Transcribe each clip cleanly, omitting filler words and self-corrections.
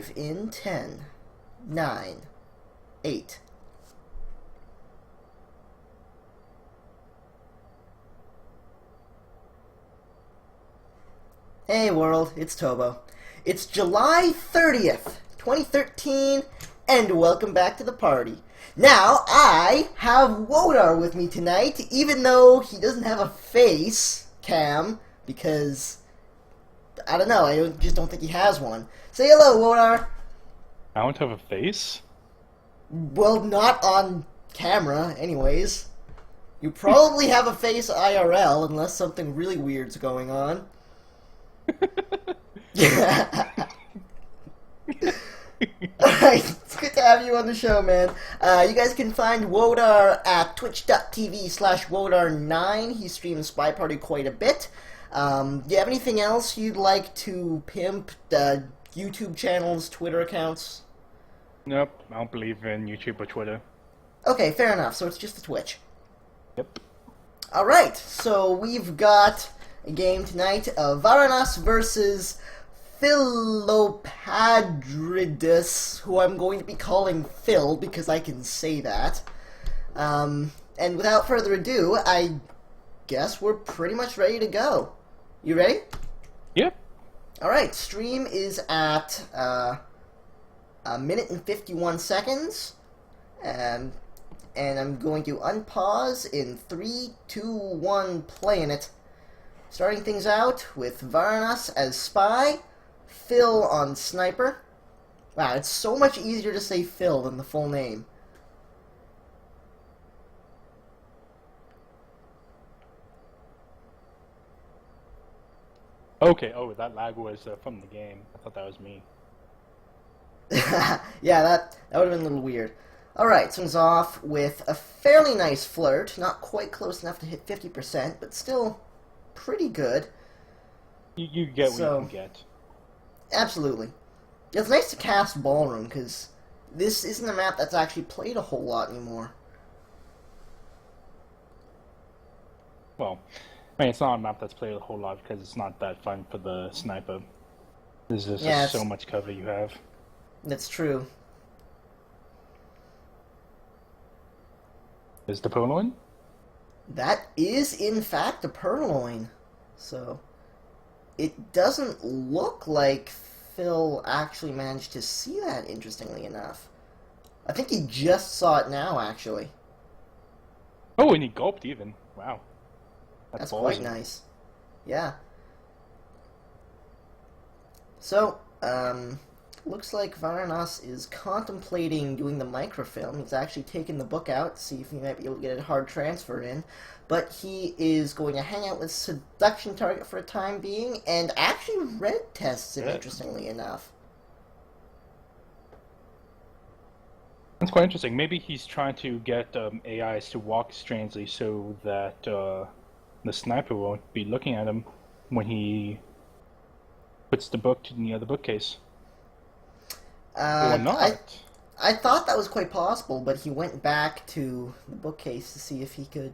live in 10, 9, 8. Hey world, it's Tobo. It's July 30th, 2013, and welcome back to the party. Now, I have Wodar with me tonight, even though he doesn't have a face cam, because, I don't know, just don't think he has one. Say hello, Wodar. I don't have a face? Well, not on camera, anyways. You probably have a face IRL, unless something really weird's going on. Alright, it's good to have you on the show, man. You guys can find Wodar at twitch.tv/Wodar9. He streams Spy Party quite a bit. Do you have anything else you'd like to pimp? YouTube channels, Twitter accounts? Nope, I don't believe in YouTube or Twitter. Okay, fair enough. So it's just the Twitch. Yep. Alright, so we've got a game tonight of Varanas versus Philopadridus, who I'm going to be calling Phil because I can say that. And without further ado, I guess we're pretty much ready to go. You ready? Yep. Alright, stream is at a minute and 51 seconds. And I'm going to unpause in 3, 2, 1, playing it. Starting things out with Varanas as Spy, Phil on Sniper. Wow, it's so much easier to say Phil than the full name. Okay, oh, that lag was from the game. I thought that was me. Yeah, that would have been a little weird. Alright, so it's off with a fairly nice flirt. Not quite close enough to hit 50%, but still pretty good. You get what you can get. Absolutely. It's nice to cast Ballroom, because this isn't a map that's actually played a whole lot anymore. Well, I mean, it's not a map that's played a whole lot because it's not that fun for the sniper. There's just so much cover you have. That's true. Is the purloin? That is, in fact, a purloin. So, it doesn't look like Phil actually managed to see that, interestingly enough. I think he just saw it now, actually. Oh, and he gulped even. Wow. That's quite nice. Yeah. So, looks like Varanas is contemplating doing the microfilm. He's actually taken the book out to see if he might be able to get a hard transfer in. But he is going to hang out with Seduction Target for a time being, and actually red tests him, interestingly enough. That's quite interesting. Maybe he's trying to get AIs to walk strangely so that the sniper won't be looking at him when he puts the book near the bookcase. Or not. I thought that was quite possible, but he went back to the bookcase to see if he could.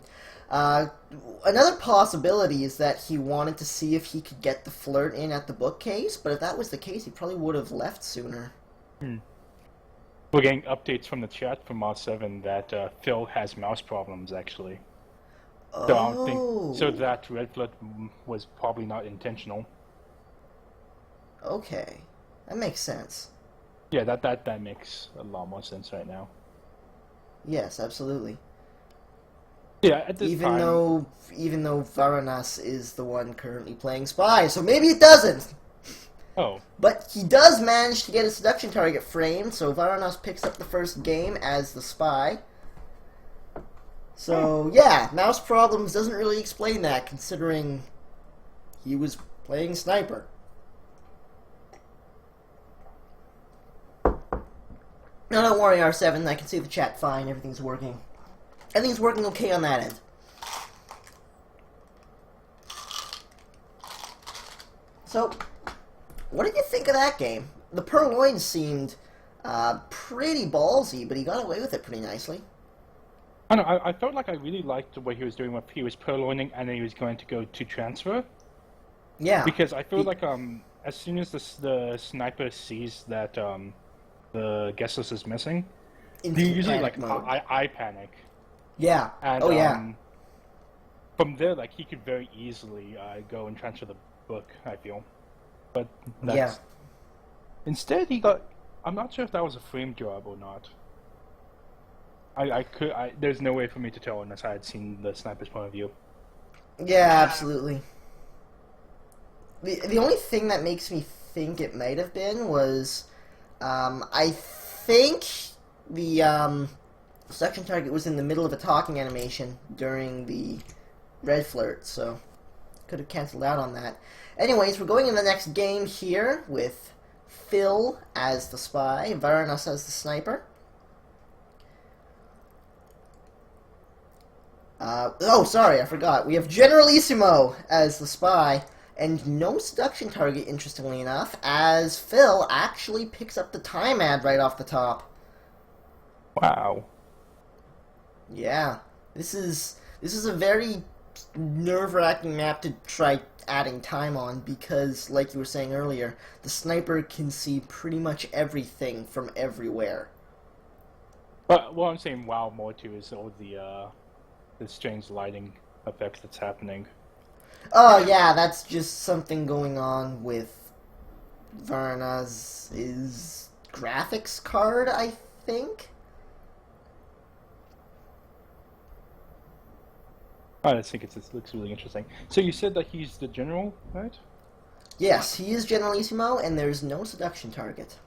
Another possibility is that he wanted to see if he could get the flirt in at the bookcase, but if that was the case, he probably would have left sooner. We're getting updates from the chat from R7 that Phil has mouse problems, actually. Oh. So I don't think, so that red flirt was probably not intentional. Okay. That makes sense. Yeah, that makes a lot more sense right now. Yes, absolutely. Yeah, at this even time... even though Varanas is the one currently playing Spy, so maybe it doesn't. Oh. But he does manage to get a Seduction Target framed, so Varanas picks up the first game as the Spy. So, yeah, mouse problems doesn't really explain that, considering he was playing Sniper. No, don't worry, R7. I can see the chat fine. Everything's working. Everything's working okay on that end. So, what did you think of that game? The purloin seemed pretty ballsy, but he got away with it pretty nicely. I don't know, I felt like I really liked what he was doing when he was purloining and then he was going to go to transfer. Yeah. Because I feel like as soon as the sniper sees that the guest list is missing, they Instant usually panic like mode. I panic, Yeah. and Oh yeah. from there like he could very easily go and transfer the book. I feel, but Yeah. that's instead he got. I'm not sure if that was a frame job or not. There's no way for me to tell unless I had seen the sniper's point of view. Yeah, absolutely. The only thing that makes me think it might have been was, I think the suction target was in the middle of a talking animation during the red flirt, so could have canceled out on that. Anyways, we're going in the next game here with Phil as the spy, Varanas as the sniper. Oh, sorry, I forgot. We have Generalissimo as the spy, and no seduction target, interestingly enough, as Phil actually picks up the time ad right off the top. Wow. Yeah, this is a very nerve-wracking map to try adding time on because, like you were saying earlier, the sniper can see pretty much everything from everywhere. But what I'm saying wow more too is all the strange lighting effects that's happening. Oh yeah, that's just something going on with Varanas' graphics card, I think. I just think it looks really interesting. So you said that he's the general, right? Yes, he is Generalissimo, and there's no seduction target.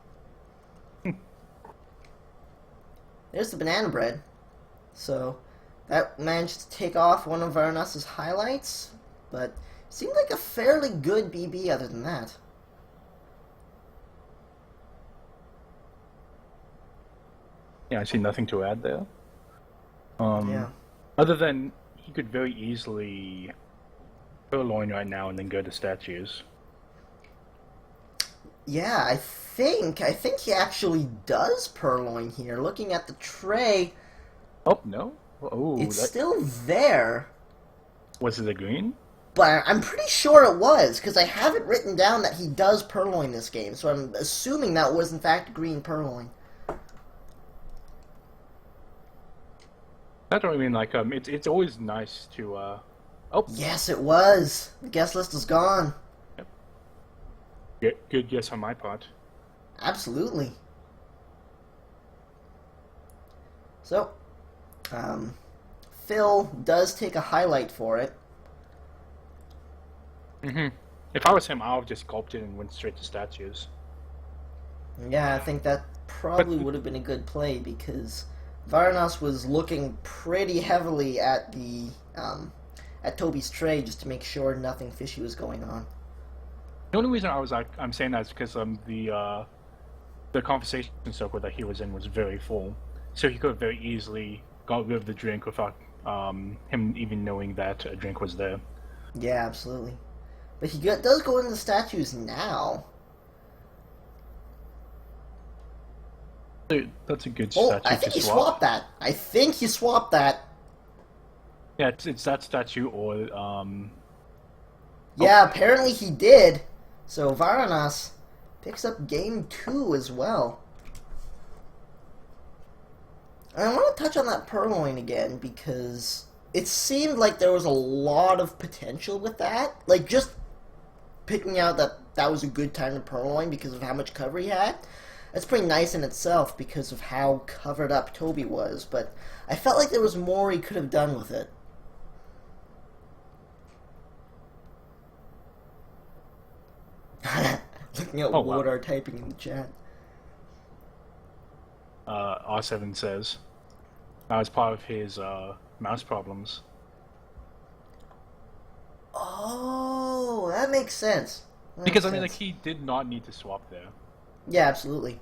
There's the banana bread. So, that managed to take off one of Varanas' highlights, but seemed like a fairly good BB other than that. Yeah, I see nothing to add there. Yeah. Other than he could very easily purloin right now and then go to statues. Yeah, I think he actually does purloin here. Looking at the tray, Oh no! Oh, it's still there. Was it a green? But I'm pretty sure it was, because I have it written down that he does purloin this game, so I'm assuming that was in fact green purloin. That's what I mean. Like, it's always nice to. Oh, Yes, it was. The guest list is gone. good guess on my part. Absolutely. So, Phil does take a highlight for it. Mm-hmm. If I was him, I would have just gulped it and went straight to statues. Yeah, I think that probably would have been a good play because Varanas was looking pretty heavily at the at Toby's tray just to make sure nothing fishy was going on. The only reason I'm saying that is because the conversation circle that he was in was very full, so he could have very easily got rid of the drink without him even knowing that a drink was there. Yeah, absolutely. But he does go into the statues now. That's a good Oh, statue I think to he swap. swapped that. I think he swapped that. Yeah, it's that statue or Yeah, apparently he did. So Varanas picks up game 2 as well. And I want to touch on that purloin again because it seemed like there was a lot of potential with that. Like, just picking out that was a good time to purloin because of how much cover he had. That's pretty nice in itself because of how covered up Toby was. But I felt like there was more he could have done with it. Looking at Wodar typing in the chat. R7 says that was part of his mouse problems. Oh, that makes sense. Because I mean, like, he did not need to swap there. Yeah, absolutely.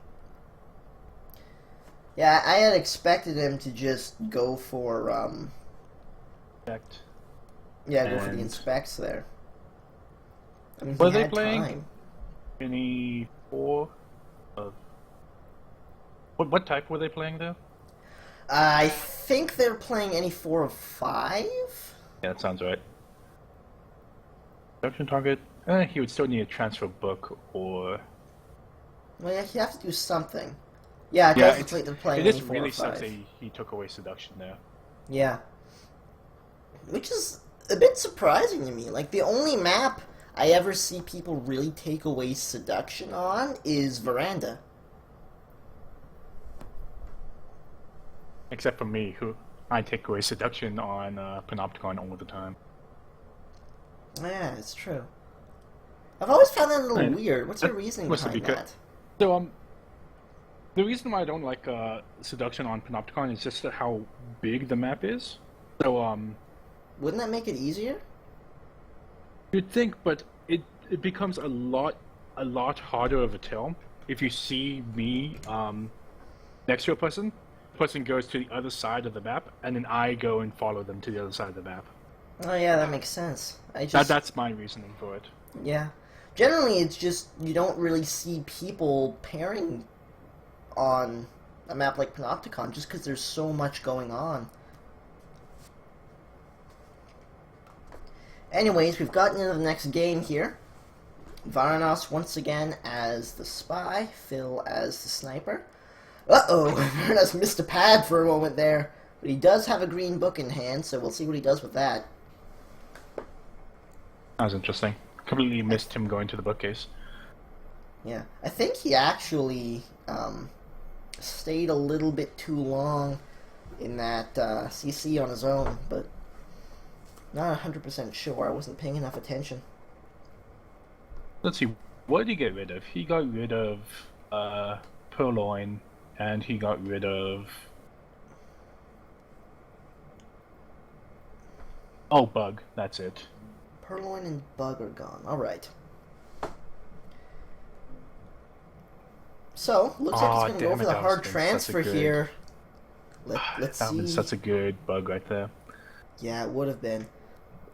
Yeah, I had expected him to just go for Inspect. yeah, go for the inspects there. I mean, Were he they had playing time. any 4 of what type were they playing there? I think they're playing any 4 of 5. Yeah, that sounds right. Production target. He would still need a transfer book or... Well, yeah, you have to do something. Yeah, it Yeah, does look like they're playing it is only 4 or really sucks 5. that he took away seduction there. Yeah. Which is a bit surprising to me. Like, the only map I ever see people really take away seduction on is Veranda. Except for me, who I take away seduction on Panopticon all the time. Yeah, it's true. I've always found that a little Right. weird. What's your reasoning Must behind be good. that? So, the reason why I don't like seduction on Panopticon is just how big the map is. So, Wouldn't that make it easier? you'd think, but it becomes a lot harder of a tell if you see me next to a person. The person goes to the other side of the map, and then I go and follow them to the other side of the map. Oh yeah, that makes sense. I just That's my reasoning for it. yeah. Generally, it's just you don't really see people pairing on a map like Panopticon just because there's so much going on. Anyways, we've gotten into the next game here. Varanas once again as the spy, Phil as the sniper. Uh-oh, Varanas missed a pad for a moment there. But he does have a green book in hand, so we'll see what he does with that. That was interesting. Completely missed him going to the bookcase. Yeah, I think he actually stayed a little bit too long in that CC on his own, but not 100% sure. I wasn't paying enough attention. Let's see, what did he get rid of? He got rid of Purloin, and he got rid of... Oh, Bug, that's it. Purloin and Bug are gone. Alright. So, looks like he's going to go for the hard transfer here. Let's see. That was such a good Bug right there. Yeah, it would have been.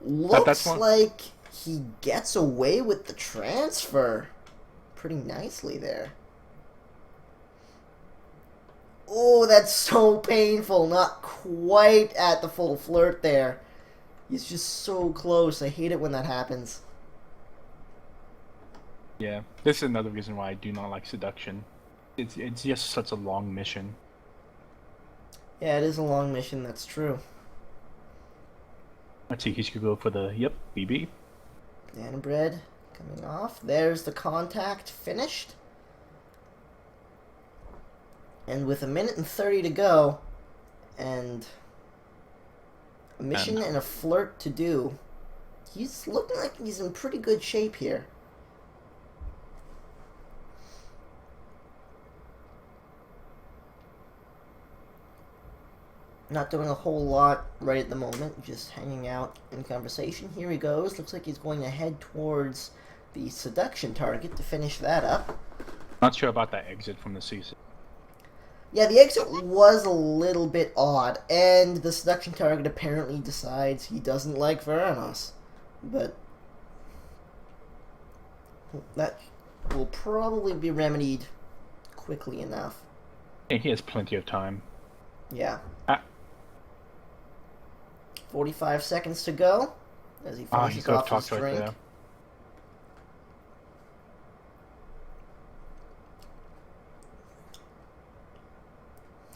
Looks like he gets away with the transfer pretty nicely there. Oh, that's so painful. Not quite at the full flirt there. He's just so close. I hate it when that happens. Yeah, this is another reason why I do not like seduction. It's just such a long mission. Yeah, it is a long mission, that's true. Let's see, he should go for the, yep, BB. Banana bread coming off. There's the contact finished. And with 1:30 to go, and a mission and a flirt to do, he's looking like he's in pretty good shape here. Not doing a whole lot right at the moment, just hanging out in conversation. Here he goes. Looks like he's going to head towards the seduction target to finish that up. Not sure about that exit from the CC. Yeah, the exit was a little bit odd, and the seduction target apparently decides he doesn't like Varanas. But that will probably be remedied quickly enough. And he has plenty of time. Yeah. 45 seconds to go as he finishes off his drink. Right,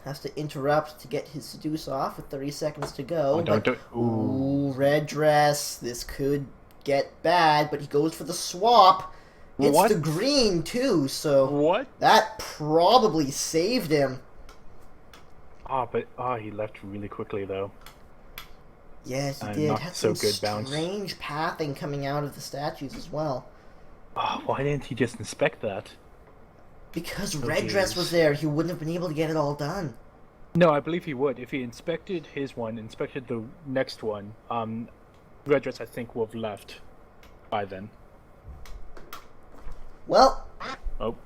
has to interrupt to get his seduce off with 30 seconds to go. Oh, don't do... Ooh, red dress. This could get bad, but he goes for the swap. It's the green, too, so... What? That probably saved him. He left really quickly, though. Yes, he did. Not Had so some good bounce. Strange pathing coming out of the statues as well. Oh, why didn't he just inspect that? Because red dress was there, he wouldn't have been able to get it all done. No, I believe he would. If he inspected his one, inspected the next one, red dress I think would have left by then. Well,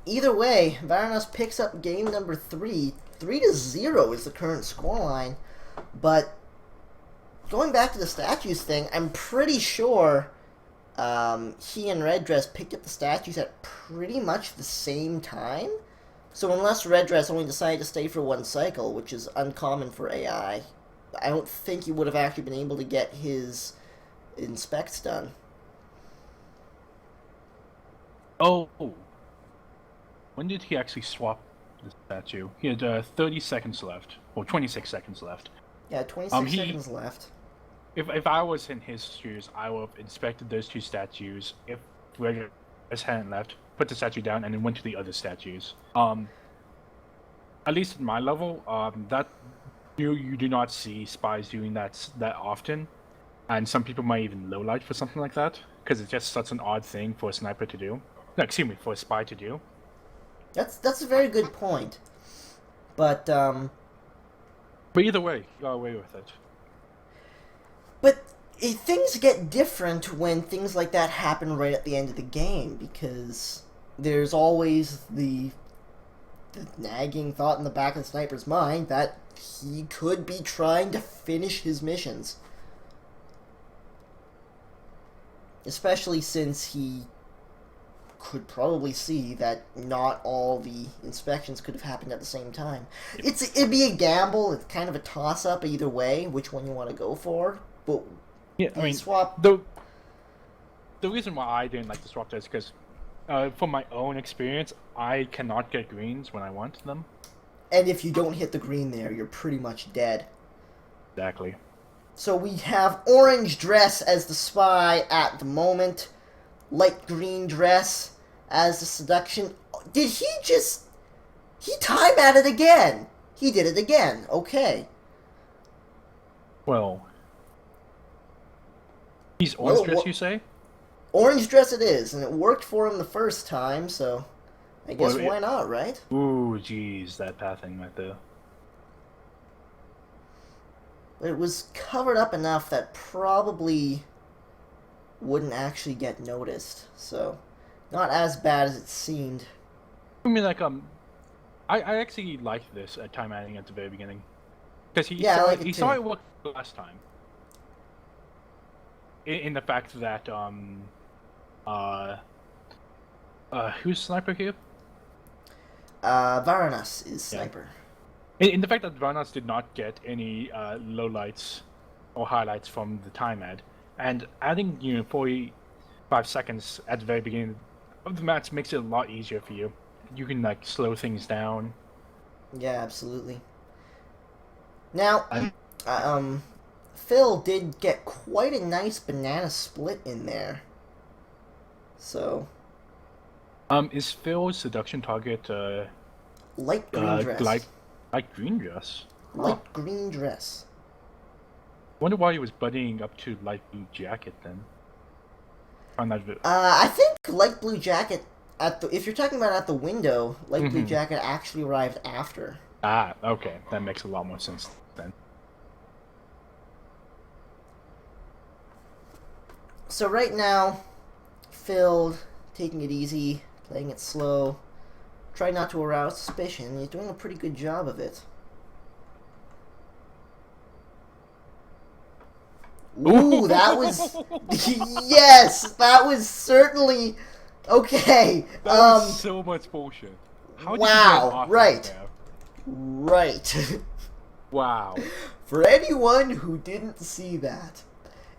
either way, Varanas picks up game number 3. 3-0 is the current scoreline. But going back to the statues thing, I'm pretty sure he and Red Dress picked up the statues at pretty much the same time. So unless Red Dress only decided to stay for one cycle, which is uncommon for AI, I don't think he would have actually been able to get his inspects done. Oh, when did he actually swap the statue? He had 30 seconds left, or 26 seconds left. Yeah, 26 He seconds left. if I was in his shoes, I would have inspected those two statues. If Wodar hadn't left, put the statue down, and then went to the other statues. At least at my level, that you do not see spies doing that often, and some people might even lowlight for something like that because it's just such an odd thing for a sniper to do. No, excuse me, for a spy to do. That's a very good point. But Either way, you got away with it. But things get different when things like that happen right at the end of the game, because there's always the nagging thought in the back of the sniper's mind that he could be trying to finish his missions. Especially since he could probably see that not all the inspections could have happened at the same time. It'd be a gamble. It's kind of a toss-up either way, which one you want to go for. But yeah, I mean, swap. the reason why I didn't like the swap is because, from my own experience, I cannot get greens when I want them. And if you don't hit the green there, you're pretty much dead. Exactly. So we have orange dress as the spy at the moment. Light green dress as the seduction. Did he just... He time at it again. He did it again. Okay. Well... He's orange dress, you say? Orange dress it is, and it worked for him the first time, so... I guess why not, right? Ooh, jeez, that pathing right there. It was covered up enough that probably wouldn't actually get noticed, so not as bad as it seemed. I mean, like, I actually liked this time adding at the very beginning, because he saw it work last time. In the fact that who's sniper here? Varanas is sniper. Yeah. In the fact that Varanas did not get any lowlights or highlights from the time ad, and adding 45 seconds at the very beginning of the match makes it a lot easier for you. You can like slow things down. Yeah, absolutely. Now, Phil did get quite a nice banana split in there. So, is Phil's seduction target light green dress? Light green dress. Light green dress. Wonder why he was buddying up to light blue jacket then. I think light blue jacket if you're talking about at the window, light blue jacket actually arrived after. Ah, okay, that makes a lot more sense then. So right now, Phil taking it easy, playing it slow, try not to arouse suspicion. He's doing a pretty good job of it. Ooh, that was... Yes, that was certainly... Okay. That was so much bullshit. How did you get off right. There? Right. Wow. For anyone who didn't see that,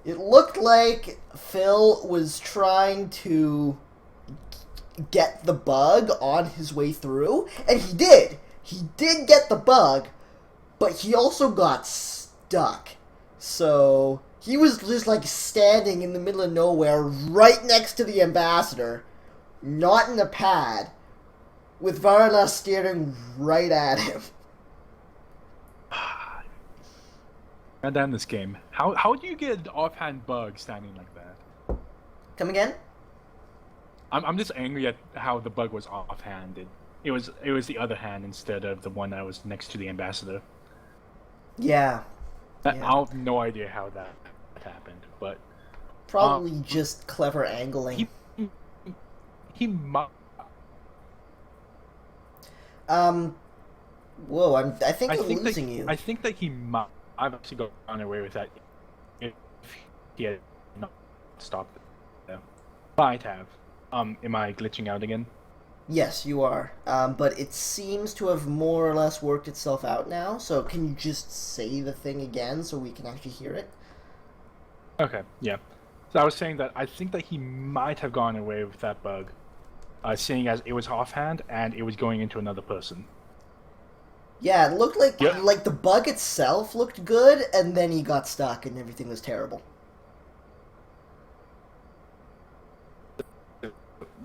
it looked like Phil was trying to get the bug on his way through, and he did. He did get the bug, but he also got stuck. So he was just like standing in the middle of nowhere right next to the ambassador, not in a pad, with Varanas staring right at him. God damn this game. How do you get an offhand bug standing like that? Come again? I'm just angry at how the bug was offhanded. It was the other hand instead of the one that was next to the ambassador. Yeah. I have no idea how that happened, but probably just clever angling. He might. Whoa! I think I'm losing you. I think that he might. I've actually gone away with that if he had not stopped it. Might have. Am I glitching out again? Yes, you are. But it seems to have more or less worked itself out now. So can you just say the thing again so we can actually hear it? Okay, yeah. So I was saying that I think that he might have gone away with that bug. seeing as it was offhand and it was going into another person. Yeah, it looked like Yeah. the bug itself looked good, and then he got stuck, and everything was terrible.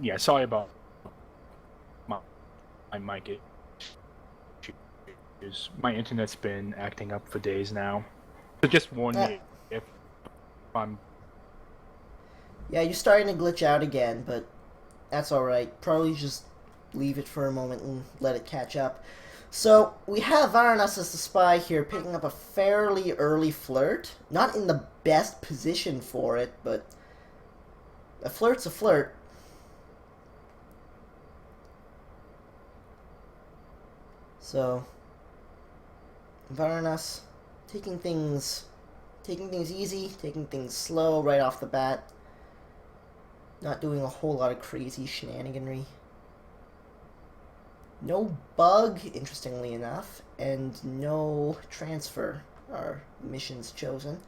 Yeah, sorry about my, my mic issues. My internet's been acting up for days now. So just warn Uh, me if I'm... yeah, you're starting to glitch out again, but that's alright. Probably just leave it for a moment and let it catch up. So, we have Varanas as the spy here, picking up a fairly early flirt. Not in the best position for it, but a flirt's a flirt. So, Varanas taking things easy, taking things slow right off the bat. Not doing a whole lot of crazy shenaniganry. No bug, interestingly enough, and no transfer are missions chosen,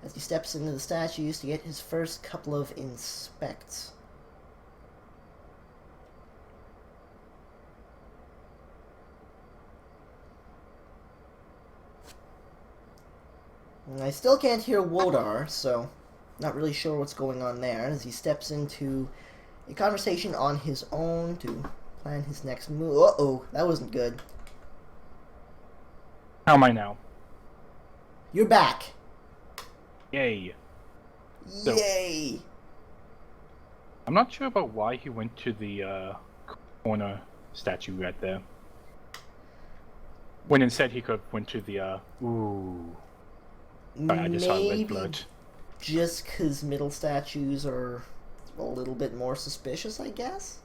as he steps into the statues to get his first couple of inspects. And I still can't hear Wodar, so not really sure what's going on there, as he steps into a conversation on his own to plan his next move. Uh-oh, that wasn't good. How am I now? You're back. Yay. Yay! I'm not sure about why he went to the corner statue right there. When instead he could have went to the ooh. Sorry, I just saw a red blood. Just because middle statues are a little bit more suspicious, I guess?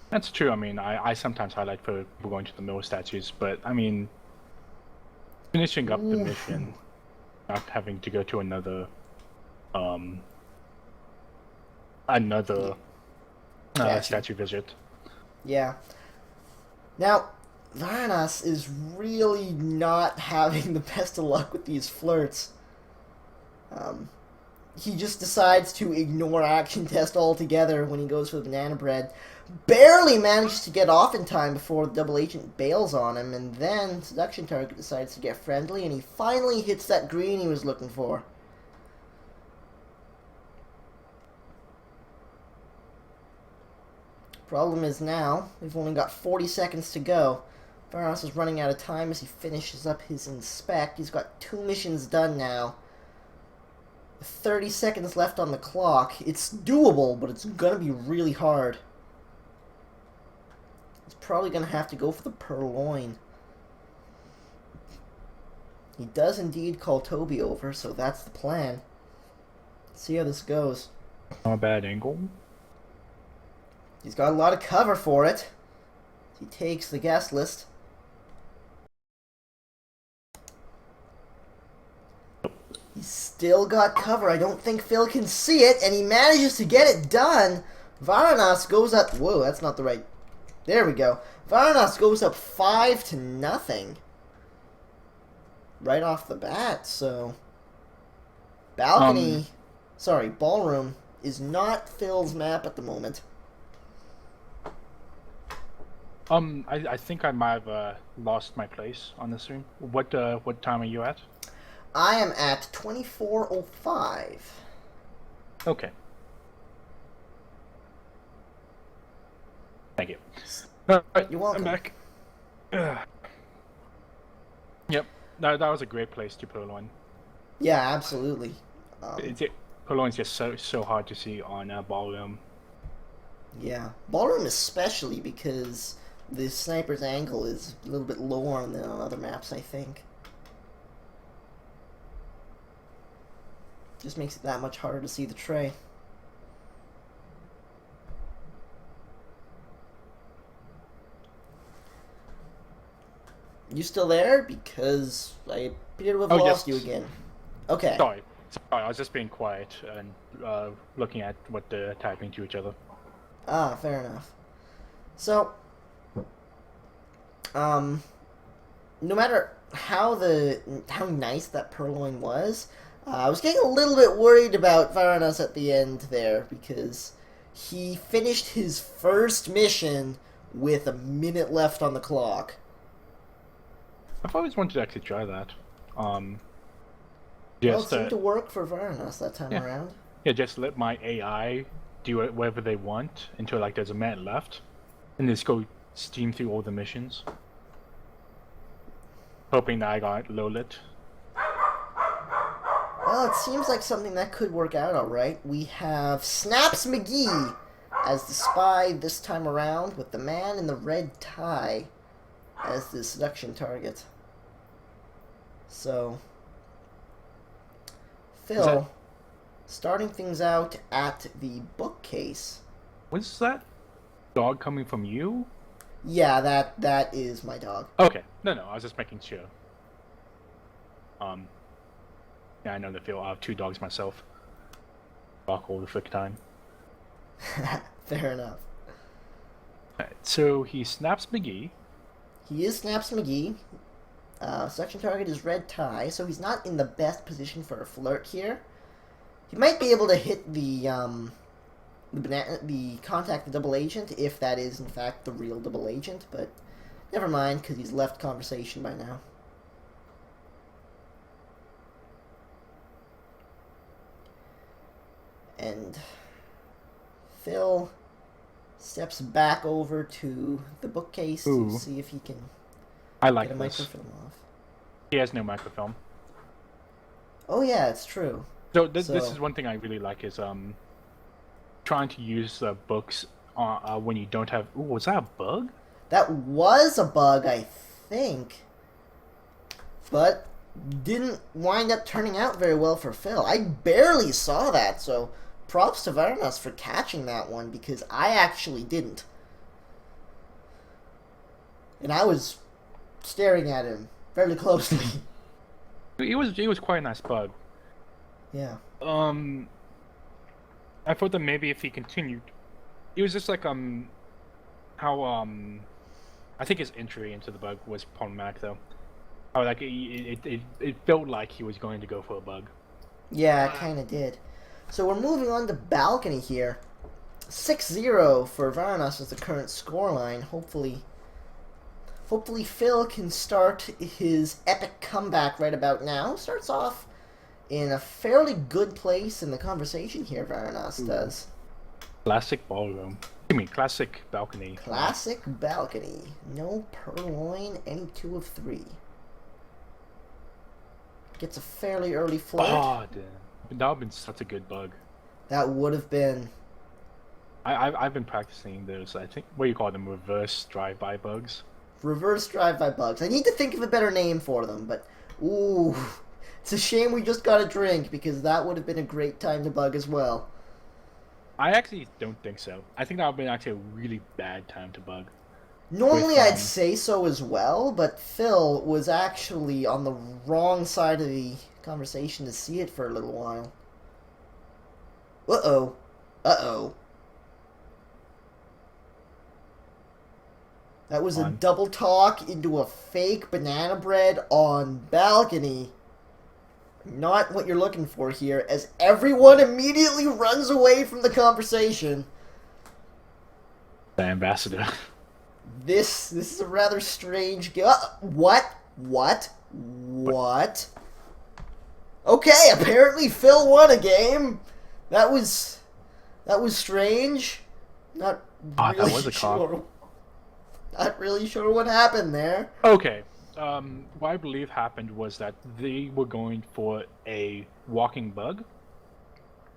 That's true. I mean, I sometimes highlight for going to the middle statues, but I mean, finishing up the mission, not having to go to another statue visit. Yeah. Now, Varanas is really not having the best of luck with these flirts. He just decides to ignore action test altogether when he goes for the banana bread. Barely manages to get off in time before the double agent bails on him, and then seduction target decides to get friendly, and he finally hits that green he was looking for. Problem is now, we've only got 40 seconds to go. Varanas is running out of time as he finishes up his inspect. He's got 2 missions done now. 30 seconds left on the clock. It's doable, but it's gonna be really hard. He's probably gonna have to go for the purloin. He does indeed call Toby over, so that's the plan. Let's see how this goes. Not a bad angle. He's got a lot of cover for it. He takes the guest list. He's still got cover. I don't think Phil can see it, and he manages to get it done. Varanas goes up... Whoa, that's not the right... There we go. Varanas goes up 5-0. Right off the bat, so... Balcony... Sorry, ballroom is not Phil's map at the moment. I think I might have lost my place on the stream. What time are you at? I am at 24:05. Okay. Thank you. Alright, You're welcome. I'm back. Yep, that was a great place to purloin. Yeah, absolutely. Purloin's just so hard to see on ballroom. Yeah, ballroom especially because the sniper's angle is a little bit lower than on other maps, I think. Just makes it that much harder to see the tray. You still there? Because I appear to have lost you again. Okay. Sorry, I was just being quiet and looking at what they're typing to each other. Ah, fair enough. So, no matter how nice that purloin was, I was getting a little bit worried about Varanas at the end there because He finished his first mission with a minute left on the clock. I've always wanted to actually try that. Well, it Just seemed to work for Varanas that time yeah, around. yeah, just let my AI do it whatever they want until like there's a minute left, and just go steam through all the missions, hoping that I got low lit. Well, it seems like something that could work out alright. We have Snaps McGee as the spy this time around, with the man in the red tie as the seduction target. So, Phil, starting things out at the bookcase. Was that dog coming from you? Yeah, that is my dog. Okay, no, I was just making sure. Yeah, I know the feel. I have 2 dogs myself. Bark all the frick time. Fair enough. Alright, so he snaps McGee. He is Snaps McGee. Section target is red tie, so he's not in the best position for a flirt here. He might be able to hit the contact the double agent if that is in fact the real double agent, but never mind because he's left conversation by now. And Phil steps back over to the bookcase to see if he can I like get a this. microfilm off. He has no microfilm. Oh yeah, it's true. So this is one thing I really like is trying to use books when you don't have. Ooh, was that a bug? That was a bug, I think, but didn't wind up turning out very well for Phil. I barely saw that, so props to Varanas for catching that one, because I actually didn't. And I was staring at him fairly closely. It was quite a nice bug. Yeah. I thought that maybe if he continued, it was just like how I think his entry into the bug was problematic though. How like it felt like he was going to go for a bug. Yeah, it kind of did. So we're moving on to balcony here. 6-0 for Varanas is the current scoreline. Hopefully Phil can start his epic comeback right about now. Starts off in a fairly good place in the conversation here, Varanas does. Classic ballroom. I mean, classic balcony. Classic balcony. No purloin, any 2 of 3. Gets a fairly early flirt. Oh, damn. That would have been such a good bug. That would have been. I've been practicing those, I think, what do you call them, reverse drive-by bugs? Reverse drive-by bugs. I need to think of a better name for them, but ooh, it's a shame we just got a drink, because that would have been a great time to bug as well. I actually don't think so. I think that would have been actually a really bad time to bug. Normally I'd say so as well, but Phil was actually on the wrong side of the conversation to see it for a little while. Uh-oh. Uh-oh. That was a double talk into a fake banana bread on balcony. Not what you're looking for here, as everyone immediately runs away from the conversation. The ambassador. This is a rather strange What? Okay, apparently Phil won a game. That was strange. Not really that was a sure. cop. Not really sure what happened there. Okay. What I believe happened was that they were going for a walking bug.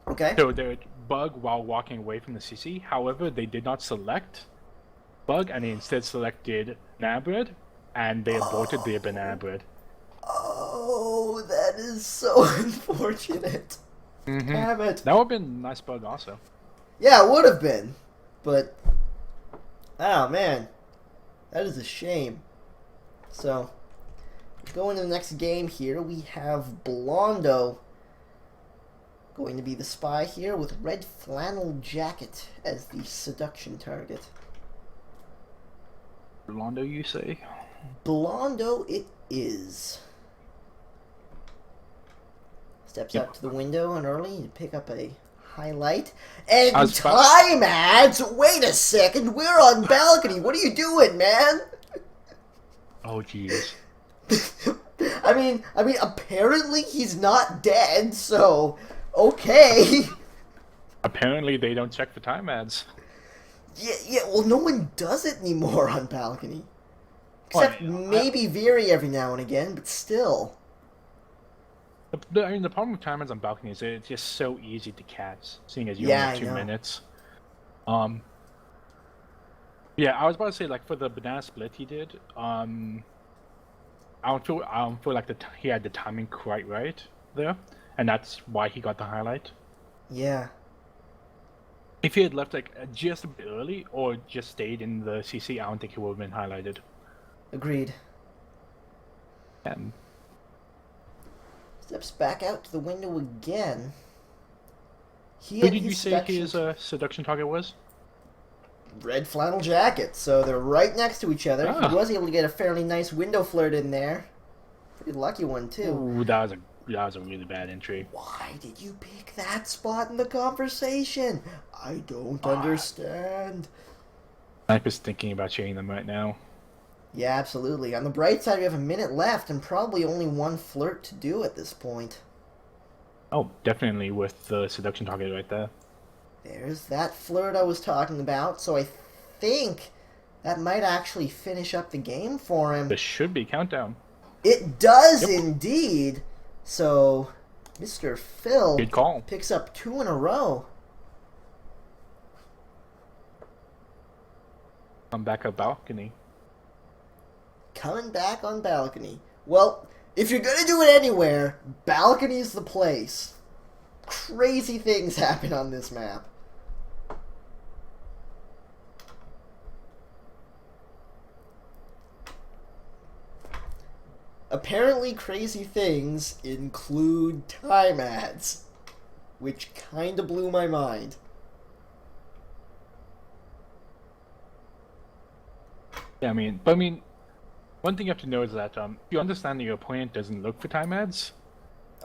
Okay. So they would bug while walking away from the CC. However, they did not select bug, and they instead selected banana bread, and they aborted their banana bread. Oh, that is so unfortunate. Damn it. That would have been a nice bug also. Yeah, it would have been. But, oh man, that is a shame. So, going to the next game here, we have Blondo going to be the spy here with red flannel jacket as the seduction target. Rondo, you say? Blondo it is. Steps up to the window and early to pick up a highlight. I And was about- time ads? Wait a second, we're on balcony. What are you doing, man? Oh, jeez. I mean, apparently he's not dead, so okay. Apparently, they don't check for time ads. Yeah, well, no one does it anymore on balcony. Well, Except maybe Veery every now and again, but still. I mean, the problem with time ads on balcony is it's just so easy to catch, seeing as you Yeah, only I have 2 know. minutes. Yeah, I was about to say, like, for the banana split he did, I don't feel like he had the timing quite right there, and that's why he got the highlight. Yeah. If he had left like just a bit early or just stayed in the CC, I don't think he would have been highlighted. Agreed. And Steps back out to the window again. He who and did you his say his seduction target was? red flannel jacket, so they're right next to each other. Ah. He was able to get a fairly nice window flirt in there. Pretty lucky one, too. Ooh, that was a really bad entry. Why did you pick that spot in the conversation? I don't understand. Sniper's thinking about chaining them right now. Yeah, absolutely. On the bright side, we have a minute left and probably only one flirt to do at this point. Oh, definitely with the seduction target right there. There's that flirt I was talking about, so I think that might actually finish up the game for him. There should be countdown. It does Yep. indeed. So, Mr. Phil Good call. picks up 2 in a row. I'm back up balcony. Coming back on balcony. Well, if you're gonna do it anywhere, balcony's the place. Crazy things happen on this map. Apparently, crazy things include time ads, which kinda blew my mind. Yeah, I mean, one thing you have to know is that if you understand that your opponent doesn't look for time ads,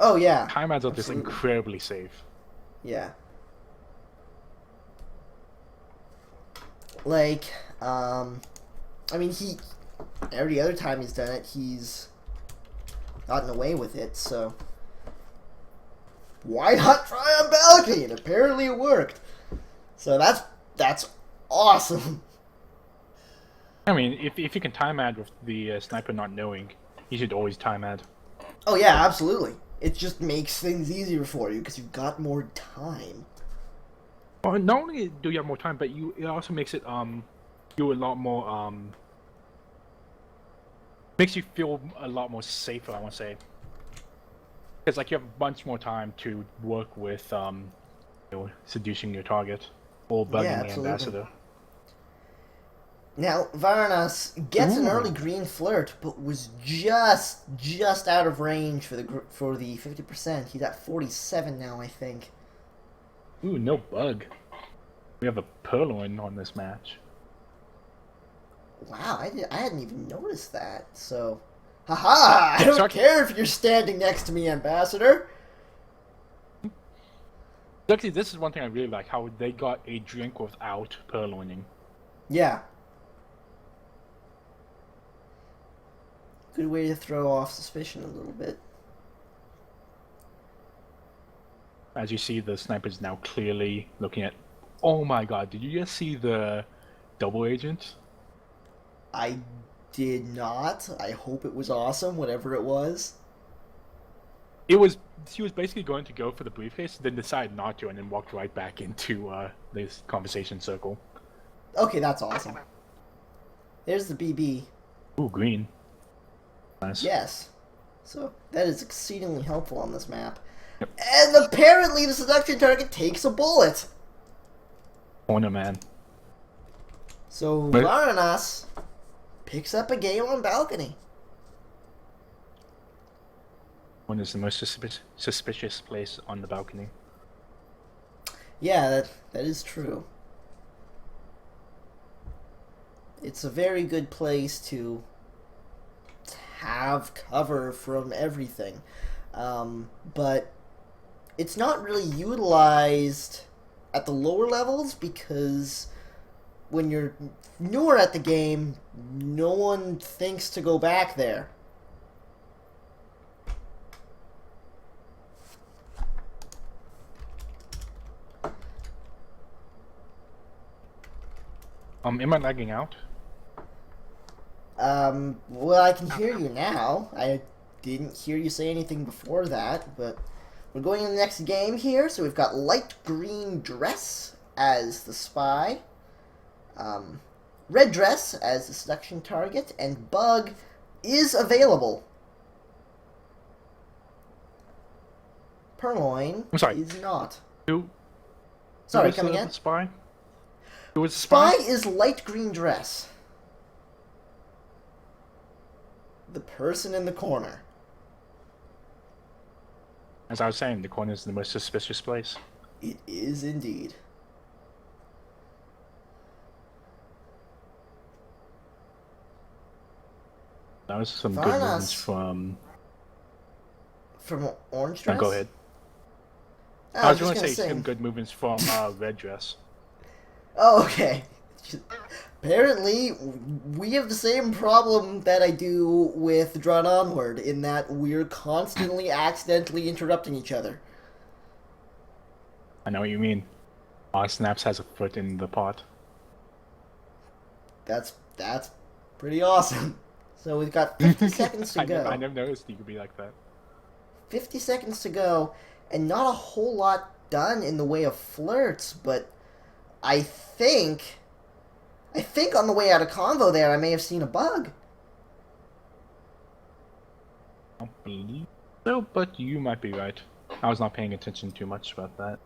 Oh yeah, time ads are just Absolutely. incredibly safe. yeah. Like, I mean, every other time he's done it, he's gotten away with it, so why not try on balcony? And apparently it worked. So that's awesome. I mean, if you can time ad with the sniper not knowing, you should always time ad. Oh yeah, absolutely. It just makes things easier for you because you've got more time. Well, not only do you have more time, but it also makes it you a lot more makes you feel a lot more safer, I want to say, because like you have a bunch more time to work with seducing your target or bugging the absolutely. ambassador. Now, Varanas gets an Ooh. early green flirt, but was just out of range for the 50%. He's at 47 now, I think. Ooh, no bug. We have a purloin on this match. Wow, I hadn't even noticed that. So, haha! I don't Sorry. care if you're standing next to me, Ambassador. Actually, this is one thing I really like, how they got a drink without purloining. Yeah. Good way to throw off suspicion a little bit. As you see, the sniper's now clearly looking at... Oh my god, did you just see the double agent? I did not. I hope it was awesome, whatever it was. She was basically going to go for the briefcase, then decided not to, and then walked right back into this conversation circle. Okay, that's awesome. There's the BB. Ooh, green. Nice. Yes. So, that is exceedingly helpful on this map. Yep. And apparently the seduction target takes a bullet. Corner man. So, Wait. Varanas picks up a game on balcony. One is the most suspicious place on the balcony. Yeah, that is true. It's a very good place to have cover from everything. But it's not really utilized at the lower levels because when you're newer at the game, no one thinks to go back there. Am I lagging out? Well, I can hear you now. I didn't hear you say anything before that, but we're going to the next game here. So we've got light green dress as the spy, red dress as the seduction target, and bug is available. Purloin I'm sorry. is not. Who? Sorry, who come was, again? The spy? Who was the Spy spy? is light green dress. The person in the corner. As I was saying, the corner is the most suspicious place. It is indeed. That was some good Varanas. movements from... From orange dress? go ahead. I was going to say some good movements from red dress. Oh, okay. Apparently, we have the same problem that I do with Drawn Onward, in that we're constantly accidentally interrupting each other. I know what you mean. Snaps has a foot in the pot. That's pretty awesome. So we've got 50 seconds to go. I never noticed you could be like that. 50 seconds to go, and not a whole lot done in the way of flirts, but I think on the way out of convo there, I may have seen a bug. I don't believe so, but you might be right. I was not paying attention too much about that.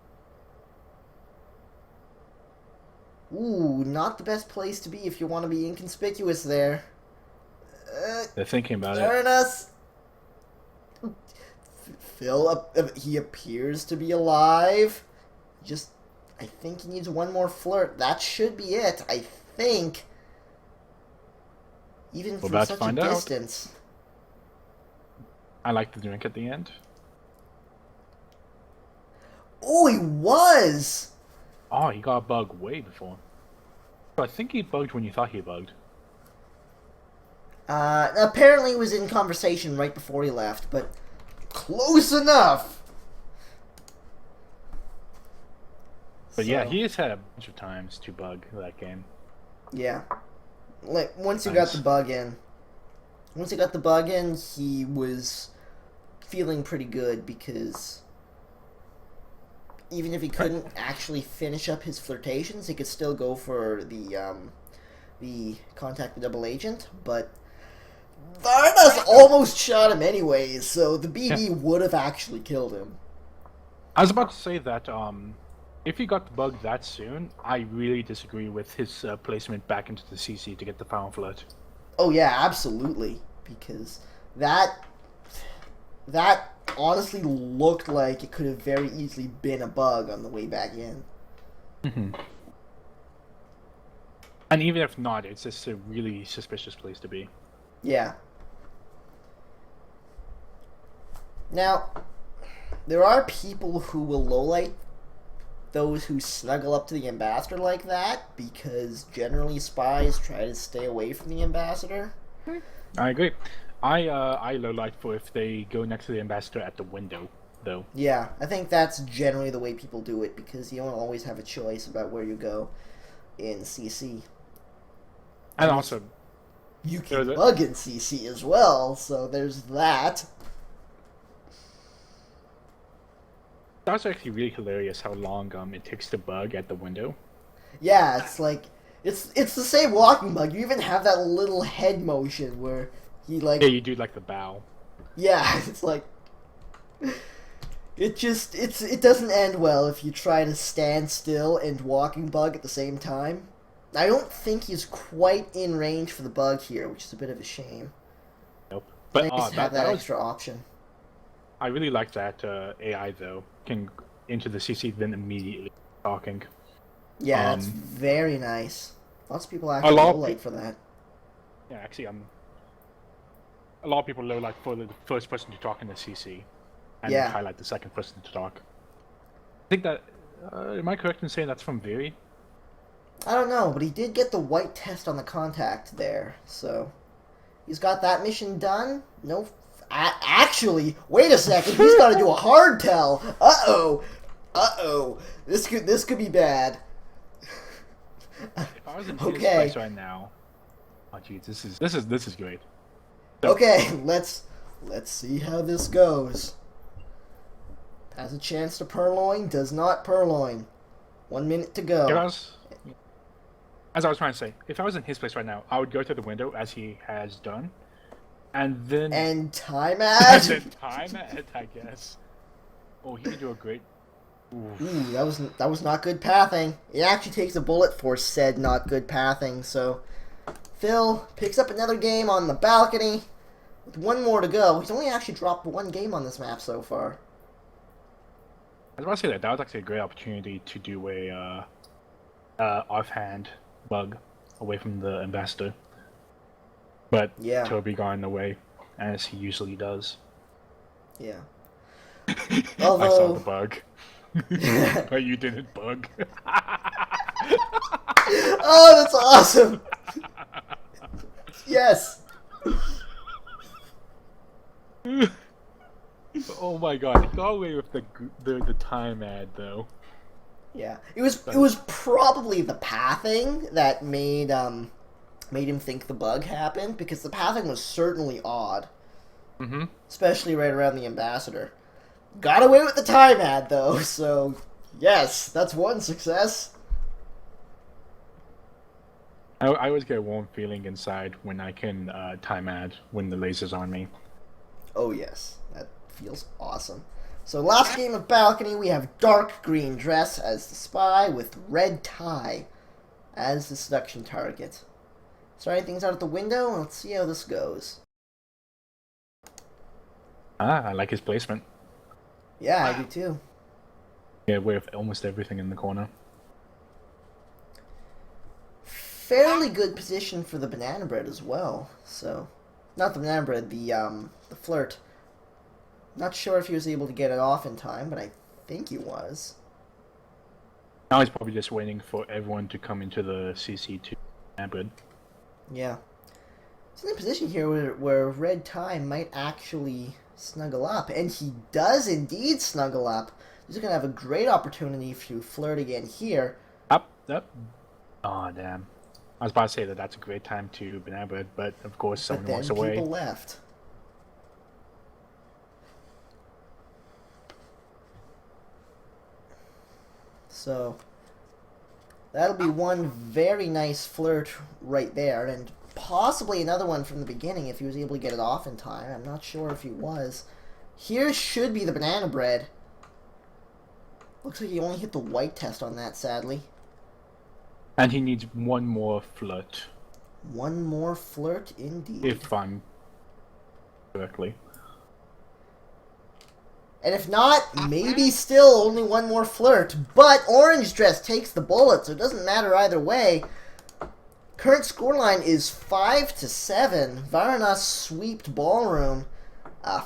Ooh, not the best place to be if you want to be inconspicuous there. They're thinking about it. Varanas! Phil, he appears to be alive. I think he needs one more flirt. That should be it. I think. Even We're from about to such a find out. distance. I like the drink at the end. Oh, he was! Oh, he got a bug way before. I think he bugged when you thought he bugged. Apparently he was in conversation right before he left, but close enough! But yeah, he has had a bunch of times to bug that game. Yeah. Like, once you Nice. got the bug in, he was feeling pretty good because even if he couldn't actually finish up his flirtations, he could still go for the contact with double agent, but Varanas almost shot him anyways, so the BB would have actually killed him. I was about to say that if he got the bug that soon, I really disagree with his placement back into the CC to get the power flirt. Oh yeah, absolutely, because that honestly looked like it could have very easily been a bug on the way back in. Mm-hmm. And even if not, it's just a really suspicious place to be. Yeah. Now, there are people who will lowlight those who snuggle up to the ambassador like that, because generally spies try to stay away from the ambassador. I agree. I lowlight for if they go next to the ambassador at the window, though. Yeah, I think that's generally the way people do it, because you don't always have a choice about where you go in CC. And also, you can bug in CC as well, so there's that. That's actually really hilarious how long it takes to bug at the window. Yeah, it's like it's the same walking bug. You even have that little head motion where he like yeah, you do like the bow. Yeah, it's like it doesn't end well if you try to stand still and walking bug at the same time. I don't think he's quite in range for the bug here, which is a bit of a shame. Nope. But nice to have that extra option. I really like that AI though. Can into the CC then immediately talking. Yeah, that's very nice. Lots of people actually lowlight for that. Yeah, actually, a lot of people lowlight for the first person to talk in the CC, and highlight the second person to talk. think that. Am I correct in saying that's from Viri? I don't know, but he did get the white test on the contact there, so he's got that mission done. No, actually, wait a second. He's got to do a hard tell. This could be bad. If I was in his Okay. place right now, oh jeez, this is great. Okay, let's see how this goes. Has a chance to purloin, does not purloin. 1 minute to go. As I was trying to say, if I was in his place right now, I would go to the window as he has done, and then time and ad. then time it, I guess. Oh, he could do a great. Oof. Ooh, that was not good pathing. It actually takes a bullet for said not good pathing. So Phil picks up another game on the balcony with 1 more to go. He's only actually dropped 1 game on this map so far. I was about to say that was actually a great opportunity to do a offhand bug away from the ambassador, but Yeah. Toby got in the way, as he usually does. Yeah. I Although saw the bug. But you didn't bug. Oh, that's awesome. Yes. Oh my god, he got away with the time ad though. Yeah. It was probably the pathing that made him think the bug happened, because the pathing was certainly odd. Mm-hmm. Especially right around the ambassador. Got away with the time ad though, so yes, that's 1 success. I always get a warm feeling inside when I can time ad when the laser's on me. Oh yes, that feels awesome. So last game of balcony, we have dark green dress as the spy with red tie as the seduction target. Starting things out at the window, and let's see how this goes. I like his placement. Yeah, I do too. Yeah, with almost everything in the corner. Fairly good position for the banana bread as well. So, not the banana bread, the flirt. Not sure if he was able to get it off in time, but I think he was. Now he's probably just waiting for everyone to come into the CC2 neighborhood. Yeah. It's in a position here where red tie might actually snuggle up, and he does indeed snuggle up. He's going to have a great opportunity to flirt again here. Up. Oh, damn. I was about to say that's a great time to banana bread, but of course someone walks away. People left. So that'll be 1 very nice flirt right there, and possibly another one from the beginning if he was able to get it off in time. I'm not sure if he was. Here should be the banana bread. Looks like he only hit the white test on that, sadly. And he needs 1 more flirt. 1 more flirt, indeed. If I'm correctly. And if not, maybe still only 1 more flirt. But orange dress takes the bullet, so it doesn't matter either way. Current scoreline is 5-7. Varanas sweeped ballroom.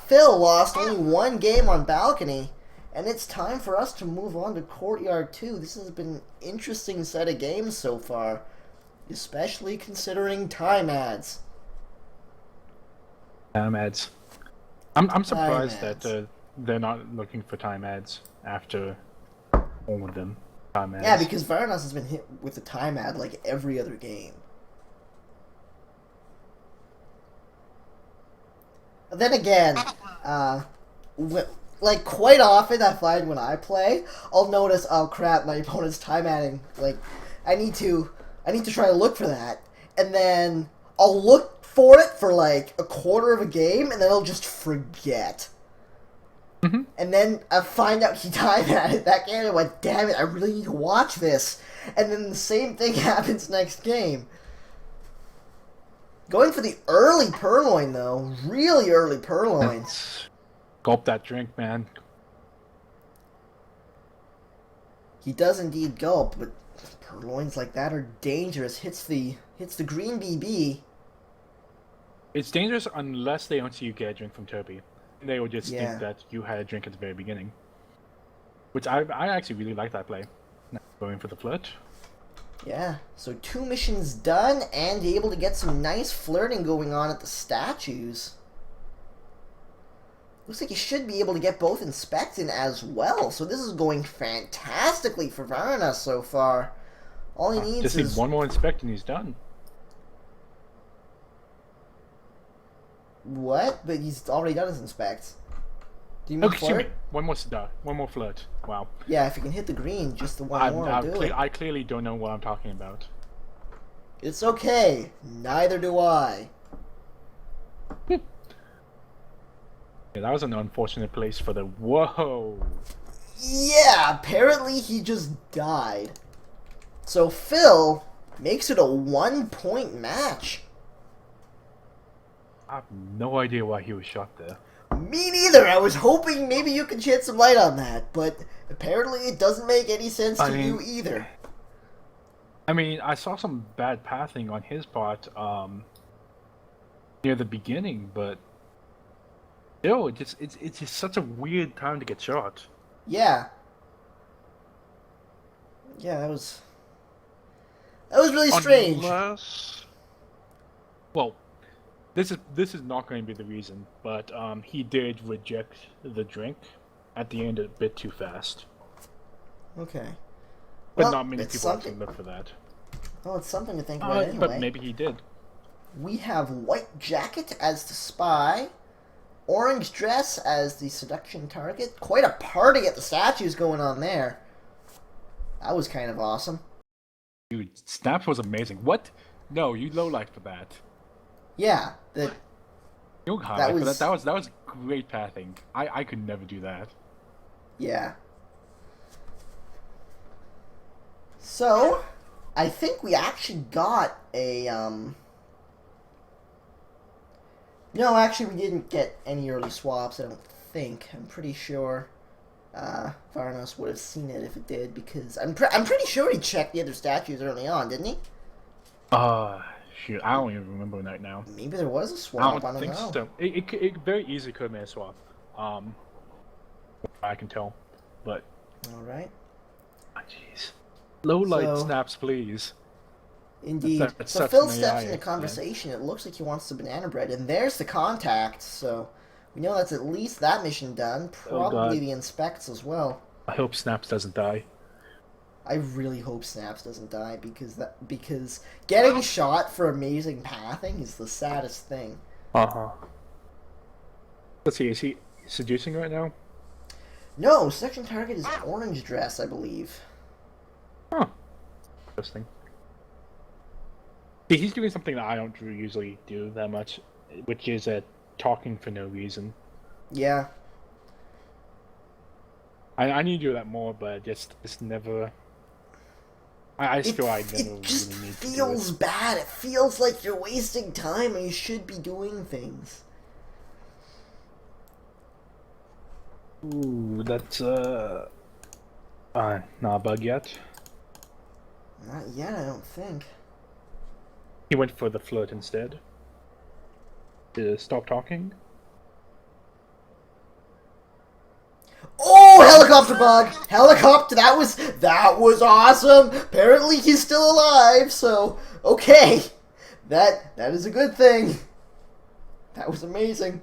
Phil lost only 1 game on balcony. And it's time for us to move on to Courtyard 2. This has been an interesting set of games so far, especially considering time ads. Time ads. I'm surprised Time ads. that they're not looking for time ads after all of them. Time ads. Yeah, because Varanas has been hit with a time ad like every other game. Then again, like quite often I find when I play, I'll notice, oh crap, my opponent's time adding. Like, I need to try to look for that, and then I'll look for it for like a quarter of a game, and then I'll just forget. Mm-hmm. And then I find out he time added that game, and I went, damn it, I really need to watch this. And then the same thing happens next game. Going for the early purloin, though. Really early purloin. Gulp that drink, man. He does indeed gulp, but purloins like that are dangerous. Hits the green BB. It's dangerous unless they don't see you get a drink from Toby. They will just Yeah. think that you had a drink at the very beginning. Which I actually really like that play. Going for the flirt. Yeah, so 2 missions done and able to get some nice flirting going on at the statues. Looks like you should be able to get both inspecting as well. So this is going fantastically for Varanas so far. All he needs Just is... need one more inspect and he's done. What? But he's already done his inspects. Do you mean Excuse me. flirt? One more flirt. Wow. Yeah, if you can hit the green, just the one more will do it. I clearly don't know what I'm talking about. It's okay. Neither do I. Yeah, that was an unfortunate place for the... Whoa! Yeah, apparently he just died. So Phil makes it a 1-point match. I have no idea why he was shot there. Me neither. I was hoping maybe you could shed some light on that, but apparently it doesn't make any sense to you either. I mean, I saw some bad pathing on his part near the beginning, but still, it's just such a weird time to get shot. Yeah. Yeah, that was really strange. Unless, well, this is not going to be the reason, but he did reject the drink at the end a bit too fast. Okay. But Well, not many it's people something. actually look for that. Well, it's something to think about anyway. But maybe he did. We have White Jacket as the spy, Orange Dress as the seduction target. Quite a party at the statues going on there. That was kind of awesome. Dude, Snaps was amazing. What? No, you lowlight for that. Yeah, You don't highlight for that. That was great pathing. I could never do that. Yeah. So, I think we actually got a, No, actually we didn't get any early swaps, I don't think. I'm pretty sure, Varanas would have seen it if it did, because I'm pretty sure he checked the other statues early on, didn't he? Shoot, I don't even remember right now. Maybe there was a swap, I don't think know. so. It very easily could have been a swap. I can tell, but... Alright. Jeez. Low light So- Snaps, please. Indeed. That's So such Phil an steps AI, into conversation. It looks like he wants the banana bread. And there's the contact. So we know that's at least that mission done. Probably the inspects as well. I hope Snaps doesn't die. I really hope Snaps doesn't die because getting shot for amazing pathing is the saddest thing. Uh-huh. Let's see, is he seducing right now? No, section target is Orange Dress, I believe. Huh. Interesting. See, he's doing something that I don't usually do that much, which is talking for no reason. Yeah. I need to do that more, but it's never... I just feel I never It just really need to do feels it. bad. It feels like you're wasting time and you should be doing things. Ooh, that's, not a bug yet. Not yet, I don't think. He went for the flirt instead. To stop talking. Oh, helicopter bug! Helicopter, that was awesome! Apparently he's still alive, so okay. That is a good thing. That was amazing.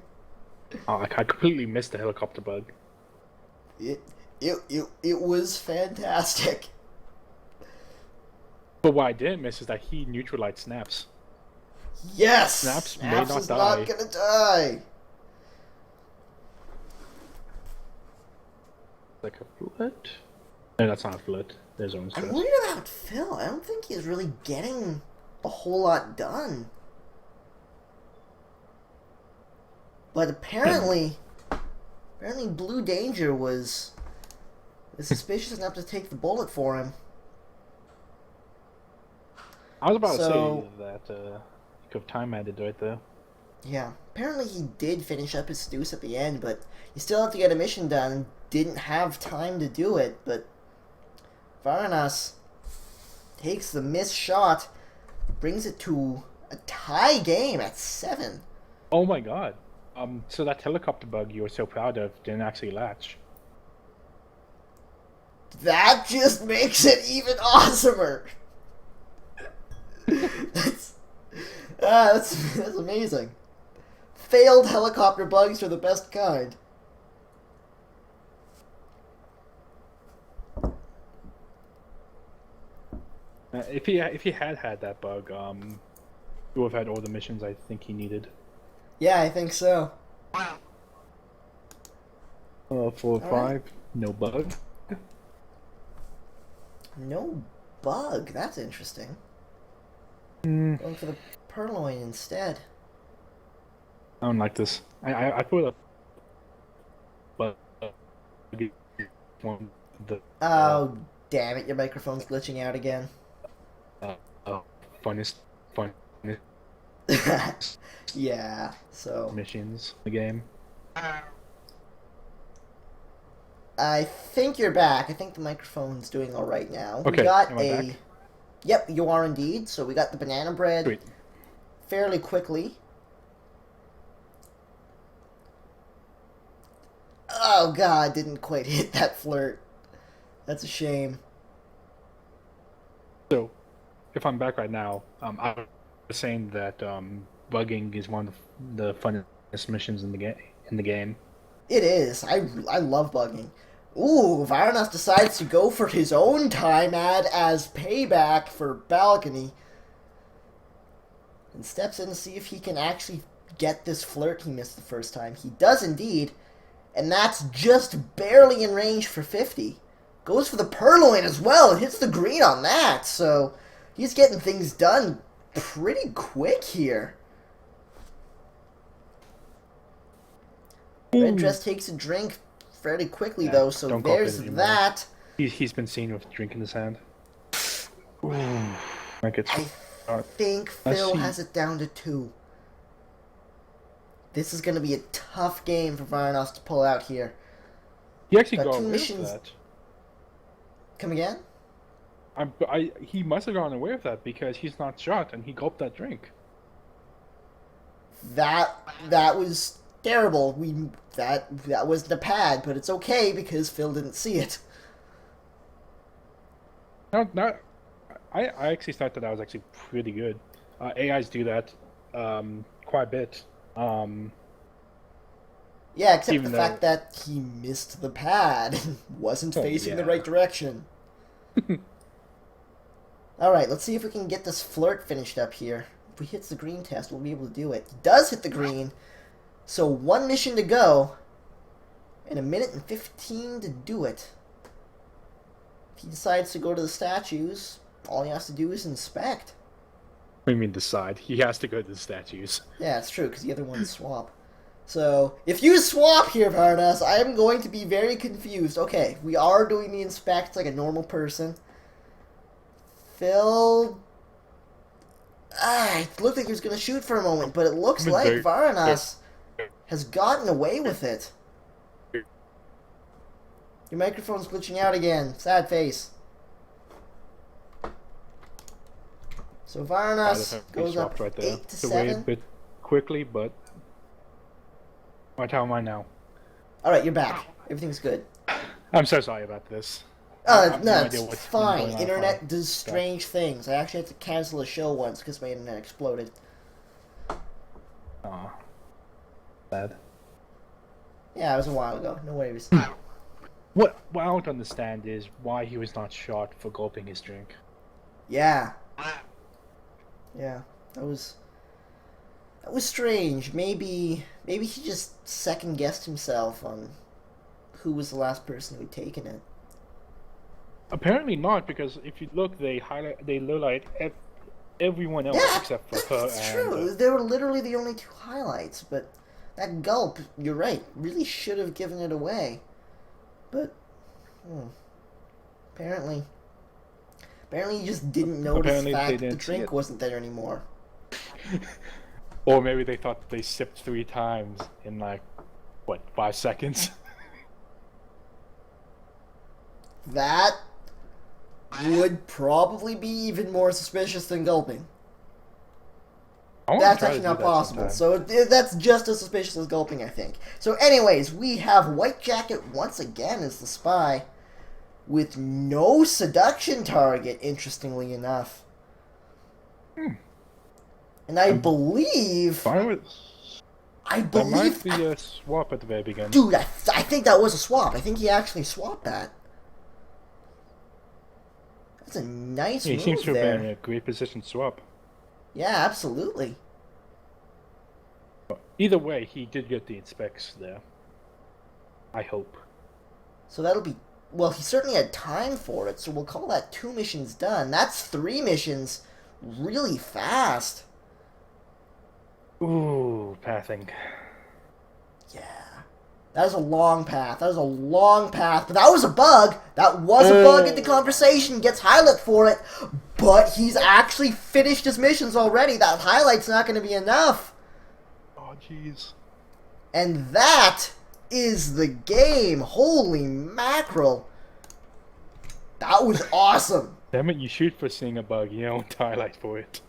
Oh, I completely missed the helicopter bug. It was fantastic. But what I didn't miss is that he neutralized Snaps. Yes! Snaps may Snaps not is die. not gonna die. Like a flirt? No, that's not a flirt. There's own I'm stress. worried about Phil. I don't think he's really getting a whole lot done. But apparently Blue Danger was suspicious enough to take the bullet for him. I was about So- to say that you could have time added right there. Yeah, apparently he did finish up his seduce at the end, but you still have to get a mission done. Didn't have time to do it, but Varanas takes the missed shot, brings it to a tie game at 7. Oh my god. So that helicopter bug you were so proud of didn't actually latch. That just makes it even awesomer. That's amazing. Failed helicopter bugs are the best kind. If he had that bug, he would have had all the missions I think he needed. Yeah, I think so. 4 or 5, right. No bug. No bug. That's interesting. Going for the purloin instead. I don't like this. I feel like, but oh damn it! Your microphone's glitching out again. Funnest. Yeah. So missions in the game. I think you're back. I think the microphone's doing all right now. Okay. We got am I back? Yep, you are indeed. So we got the banana bread. Sweet. Fairly quickly. Oh god, didn't quite hit that flirt. That's a shame. So, if I'm back right now, I was saying that bugging is one of the funnest missions in the game. It is. I love bugging. Ooh, Varanas decides to go for his own time ad as payback for balcony. And steps in to see if he can actually get this flirt he missed the first time. He does indeed. And that's just barely in range for 50. Goes for the purloin as well and hits the green on that. So he's getting things done pretty quick here. Red Dress takes a drink fairly quickly, though, so there's that. He's been seen with a drink in his hand. I think Phil has it down to 2. This is going to be a tough game for Varanas to pull out here. He actually got away with that. Come again? He must have gone away with that because he's not shot and he gulped that drink. That was terrible. That was the pad, but it's okay because Phil didn't see it. No, I actually thought that was actually pretty good. AIs do that quite a bit. Yeah, except the fact that he missed the pad and wasn't facing the right direction. Alright, let's see if we can get this flirt finished up here. If he hits the green test, we'll be able to do it. He does hit the green. So 1 mission to go. And 1 minute and 15 to do it. If he decides to go to the statues, all he has to do is inspect. What do you mean decide? He has to go to the statues. Yeah, it's true, because the other ones swap. So, if you swap here, Varanas, I am going to be very confused. Okay, we are doing the inspect like a normal person. Phil... it looked like he was going to shoot for a moment, but it looks like Varanas has gotten away with it. Your microphone's glitching out again. Sad face. So Varanas goes up right there. 8 to 7. A bit quickly, but how am I now? All right, you're back. Everything's good. I'm so sorry about this. No, it's fine. Internet does strange things. I actually had to cancel a show once because my internet exploded. Aw. Bad. Yeah, it was a while ago. No worries. What I don't understand is why he was not shot for gulping his drink. Yeah. Yeah, that was strange. Maybe he just second guessed himself on who was the last person who had taken it. Apparently not, because if you look, they highlight everyone else except for her. That's true. They were literally the only 2 highlights, but that gulp, you're right, really should have given it away. But apparently you just didn't notice the fact that the drink wasn't there anymore. Or maybe they thought they sipped 3 times in 5 seconds. That would probably be even more suspicious than gulping. That's actually not possible. So that's just as suspicious as gulping, I think. So anyways, we have White Jacket once again as the spy. with no seduction target, interestingly enough. And I believe... Fine with... I That might believe... be a swap at the very beginning. Dude, I think that was a swap. I think he actually swapped that. That's a nice Yeah, he move seems to have there. been in a great position to swap. Yeah, absolutely. Either way, he did get the specs there. I hope. So that'll be... Well, he certainly had time for it, so we'll call that 2 missions done. That's 3 missions really fast. Ooh, pathing. Yeah. That was a long path. That was a long path. But that was a bug. That was a bug in the conversation. Gets highlight for it. But he's actually finished his missions already. That highlight's not going to be enough. Oh, jeez. And that is the game. Holy mackerel. That was awesome. Damn it, you shoot for seeing a bug. You don't highlight for it.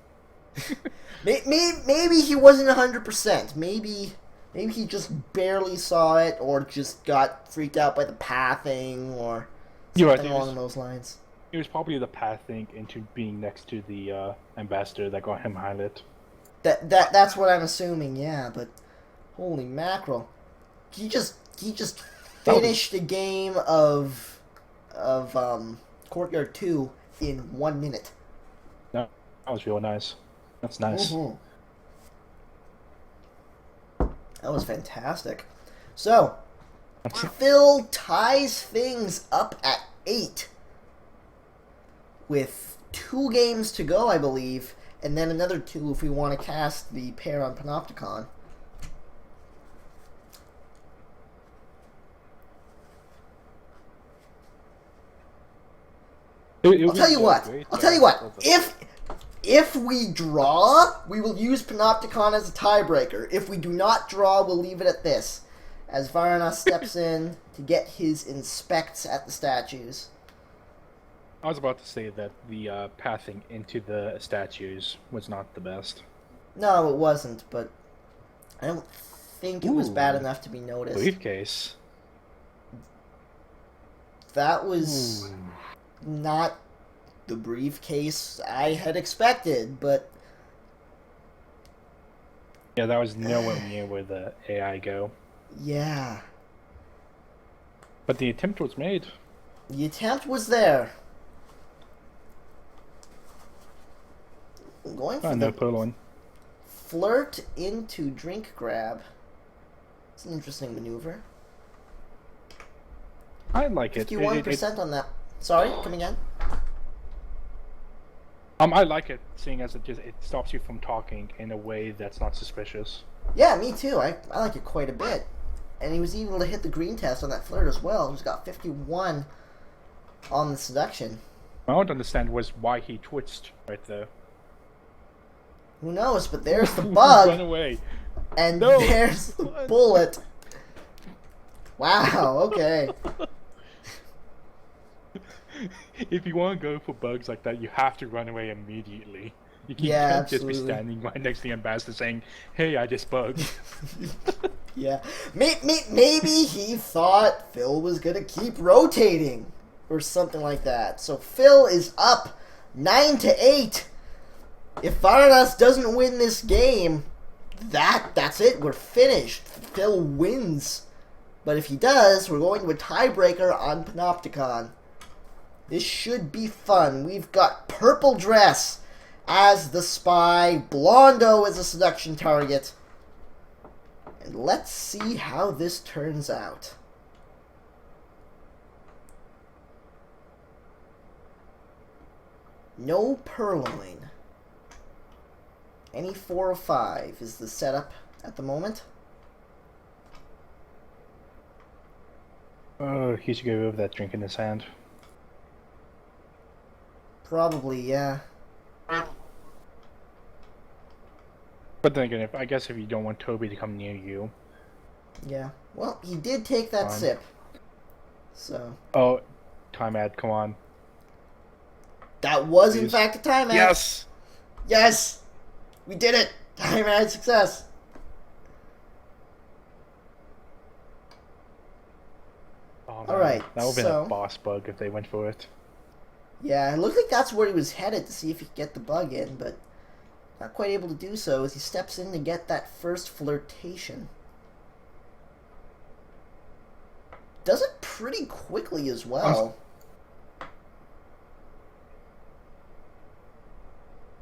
Maybe he wasn't 100%. Maybe he just barely saw it, or just got freaked out by the pathing, or something along those lines. It was probably the pathing into being next to the ambassador that got him highlight. That's what I'm assuming. Yeah, but holy mackerel, he just finished a game of Courtyard 2 in 1 minute. No, that was real nice. That's nice. Mm-hmm. That was fantastic. So, Phil ties things up at 8 with 2 games to go, I believe, and then another 2 if we want to cast the pair on Panopticon. I'll tell you what. If we draw, we will use Panopticon as a tiebreaker. If we do not draw, we'll leave it at this, as Varanas steps in to get his inspects at the statues. I was about to say that the pathing into the statues was not the best. No, it wasn't, but I don't think it was bad enough to be noticed. Briefcase. That was not the briefcase I had expected, but... Yeah, that was nowhere near where the AI go. Yeah. But the attempt was made. The attempt was there. Going for No the purloin. flirt into drink grab. It's an interesting maneuver. I like it. 51% on that. Sorry, come again? I like it, seeing as it stops you from talking in a way that's not suspicious. Yeah, me too. I like it quite a bit. And he was able to hit the green test on that flirt as well. He's got 51 on the seduction. What I don't understand was why he twitched right there. Who knows, but there's the bug. Run away. And No. there's the bullet. Wow, okay. If you want to go for bugs like that, you have to run away immediately. You Yeah, can't absolutely. just be standing right next to the ambassador saying, "Hey, I just bugged." Yeah. Maybe he thought Phil was going to keep rotating or something like that. So Phil is up 9-8. If Varanas doesn't win this game, that's it. We're finished. Phil wins. But if he does, we're going to a tiebreaker on Panopticon. This should be fun. We've got Purple Dress as the spy, Blondo as a seduction target. And let's see how this turns out. No purloin. Any 4 or 5 is the setup at the moment. Oh, he should go over that drink in his hand. Probably, yeah. But then again, I guess if you don't want Toby to come near you. Yeah. Well, he did take that Fine. sip. So. Oh, time ad, come on. That was, in Please. fact, a time ad. Yes! Yes! We did it! Time ad success. Oh Alright, That would have been a so... boss bug if they went for it. Yeah, it looked like that's where he was headed to see if he could get the bug in, but not quite able to do so as he steps in to get that first flirtation. Does it pretty quickly as well.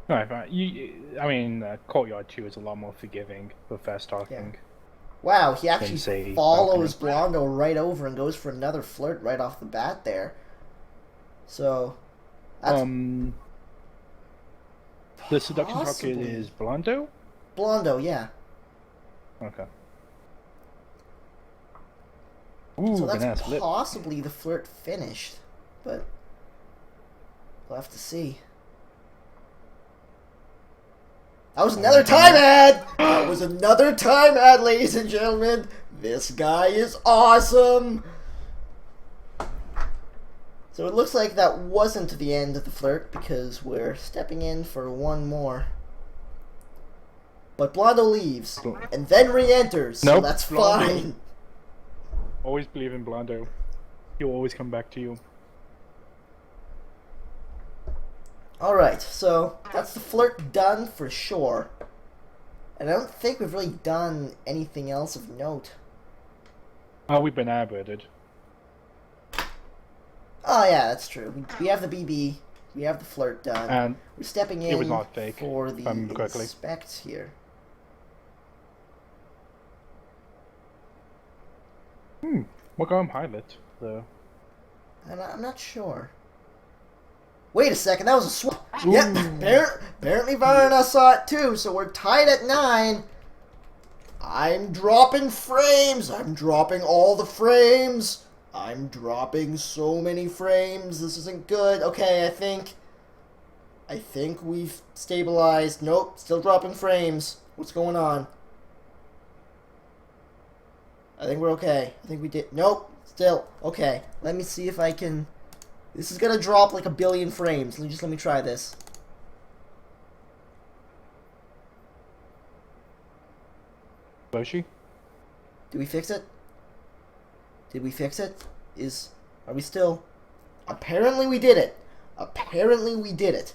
Alright, fine. I mean, Courtyard 2 is a lot more forgiving for fast talking. Yeah. Wow, he actually say follows Blondo right over and goes for another flirt right off the bat there. So, that's the seduction possibly... target is Blondo? Blondo, yeah. Okay. Ooh, So that's banana possibly the flirt finished, but we'll have to see. That was another time ad! That was another time ad, ladies and gentlemen! This guy is awesome! So it looks like that wasn't the end of the flirt because we're stepping in for one more. But Blondo leaves, and then re-enters, so that's fine. Always believe in Blondo. He'll always come back to you. Alright, so that's the flirt done for sure. And I don't think we've really done anything else of note. Oh, we've been aborted. Oh yeah, that's true. We have the BB, we have the flirt done. And we're stepping in it was not fake, for the if I remember correctly. inspect here. What got him highlight, though? And I'm not sure. Wait a second, that was a swap. Yep, apparently Varanas saw it too, so we're tied at 9. I'm dropping frames. I'm dropping all the frames. I'm dropping so many frames. This isn't good. Okay, I think we've stabilized. Nope, still dropping frames. What's going on? I think we're okay. I think we did. Nope, still. Okay, let me see if I can... This is gonna drop like a billion frames. Let me try this. Boshi? Did we fix it? Did we fix it? Are we still... Apparently we did it. Apparently we did it.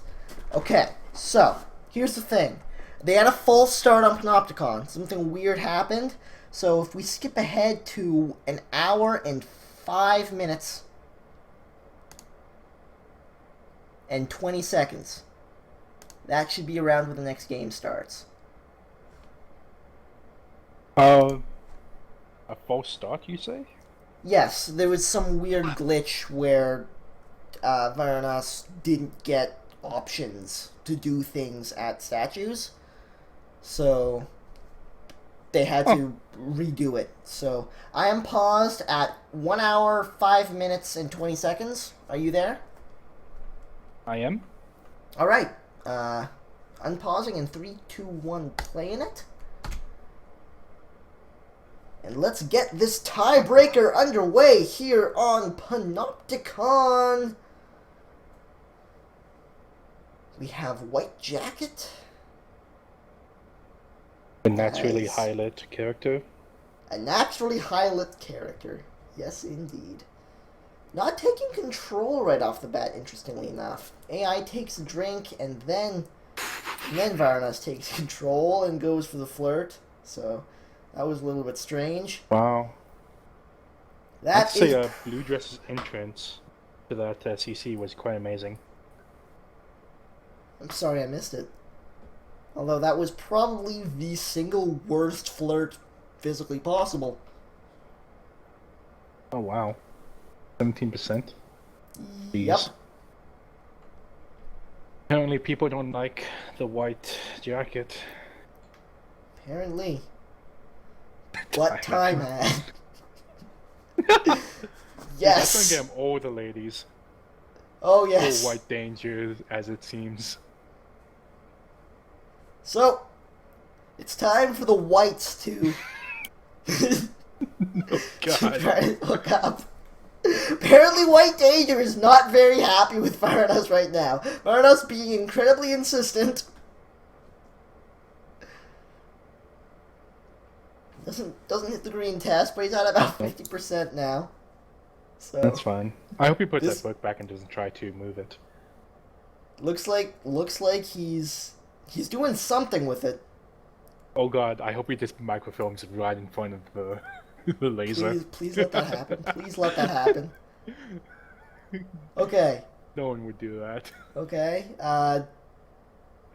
Okay, so, here's the thing. They had a false start on Panopticon. Something weird happened. So if we skip ahead to an hour and 5 minutes and 20 seconds, that should be around when the next game starts. A false start, you say? Yes, there was some weird glitch where Varanas didn't get options to do things at statues. So they had to redo it. So I am paused at 1 hour, 5 minutes, and 20 seconds. Are you there? I am. Alright. Unpausing in 3, 2, 1, playing it. And let's get this tiebreaker underway here on Panopticon. We have White Jacket. A naturally highlight character. A naturally highlight character. Yes, indeed. Not taking control right off the bat, interestingly enough. AI takes a drink, and then Varanas takes control and goes for the flirt. So that was a little bit strange. Wow. That I'd say Blue Dress's entrance to that CC was quite amazing. I'm sorry I missed it. Although that was probably the single worst flirt physically possible. Oh wow. 17%? Yep. Apparently people don't like the white jacket. Apparently. What time ad? Yes! That's gonna get them all the ladies. Oh yes. All white danger, as it seems. So, it's time for the whites to... Oh god. try to hook up. Apparently White Danger is not very happy with Varanas right now. Varanas being incredibly insistent. Doesn't hit the green test, but he's at about 50% now. So That's fine. I hope he puts this that book back and doesn't try to move it. looks like he's doing something with it. Oh god, I hope he just microfilms right in front of the, the laser. Please let that happen. Please let that happen. Okay. No one would do that. Okay.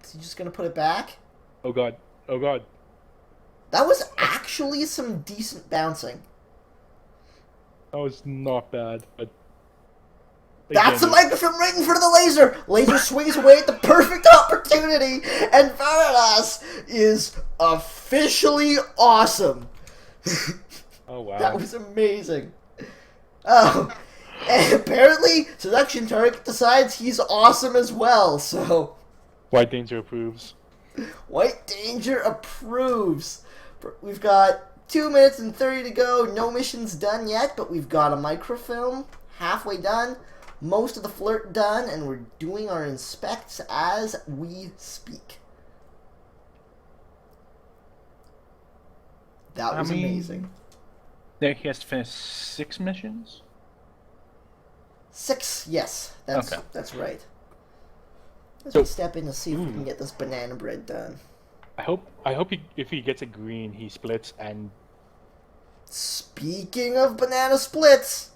Is he just gonna put it back? Oh god. Oh god. That was actually some decent bouncing. That was not bad, but... That's a again, microfilm right in front of the laser! Laser swings away at the perfect opportunity, and Varanas is officially awesome. oh wow. That was amazing. Oh, and apparently, Seduction Target decides he's awesome as well, so... White Danger approves. White Danger approves. We've got 2 minutes and 30 to go. No missions done yet, but we've got a microfilm halfway done. Most of the flirt done, and we're doing our inspects as we speak. That was amazing. There he has to finish 6 missions? 6, yes. That's Okay. that's right. Let's So- step in to see if we can get this banana bread done. I hope if he gets a green, he splits and... Speaking of banana splits,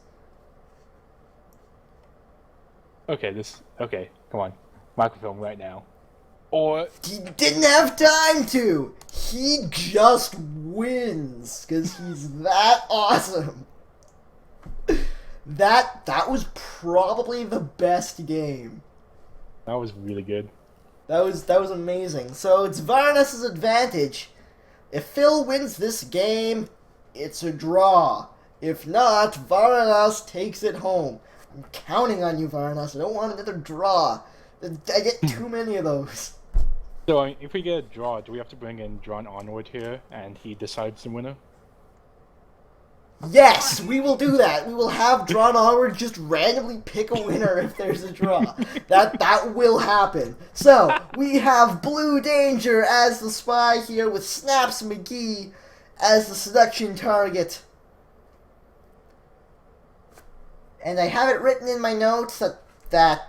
Okay, come on. Microfilm right now. Or... he didn't have time to. He just wins because he's that awesome. That was probably the best game. That was really good. That was amazing. So it's Varanas' advantage. If Phil wins this game, it's a draw. If not, Varanas takes it home. I'm counting on you, Varanas. I don't want another draw. I get too many of those. So, if we get a draw, do we have to bring in Drawn Onward here, and he decides the winner? Yes, we will do that. We will have Drawn Onward just randomly pick a winner if there's a draw. That will happen. So, we have Blue Danger as the spy here with Snaps McGee as the seduction target. And I have it written in my notes that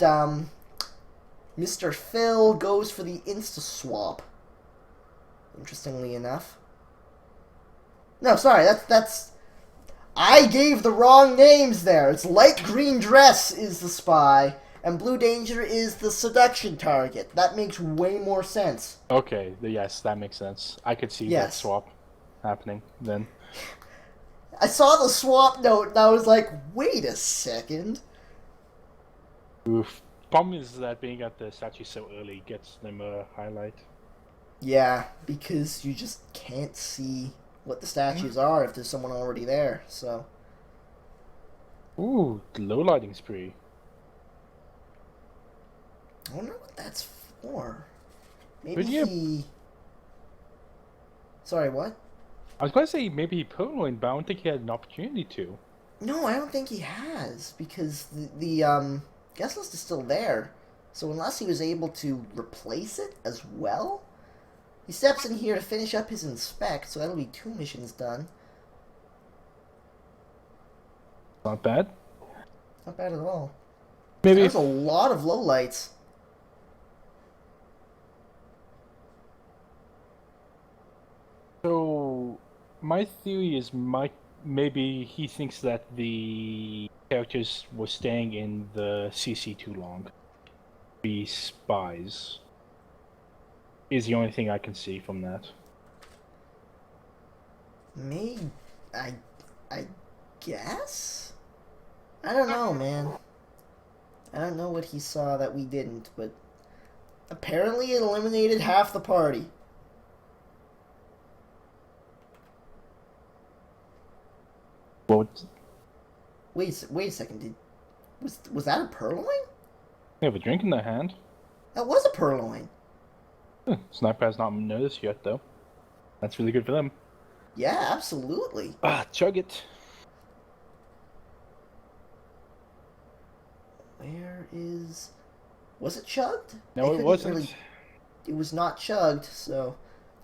Mr. Phil goes for the Insta-swap. Interestingly enough. No, sorry, that's... I gave the wrong names there. It's Light Green Dress is the spy, and Blue Danger is the seduction target. That makes way more sense. Okay, yes, that makes sense. I could see that Yes. swap happening then. I saw the swap note, and I was like, wait a second. Oof. Problem is that being at the statue so early gets them a highlight. Yeah, because you just can't see what the statues are if there's someone already there, so... Ooh, low lighting spree. I wonder what that's for. Maybe But yeah. he... Sorry, what? I was going to say maybe he purloined, but I don't think he had an opportunity to. No, I don't think he has, because the guest list is still there. So unless he was able to replace it as well... He steps in here to finish up his inspect, so that'll be 2 missions done. Not bad. Not bad at all. Maybe There's a lot of lowlights. So, my theory is maybe he thinks that the characters were staying in the CC too long. Be spies. Is the only thing I can see from that. Maybe... I guess? I don't know, man. I don't know what he saw that we didn't, but... Apparently it eliminated half the party. What? Wait a second. Was that a purloin? They have a drink in their hand. That was a purloin. Sniper has not noticed yet, though. That's really good for them. Yeah, absolutely. Chug it. Where is... Was it chugged? No, They it couldn't wasn't. really- It was not chugged, so...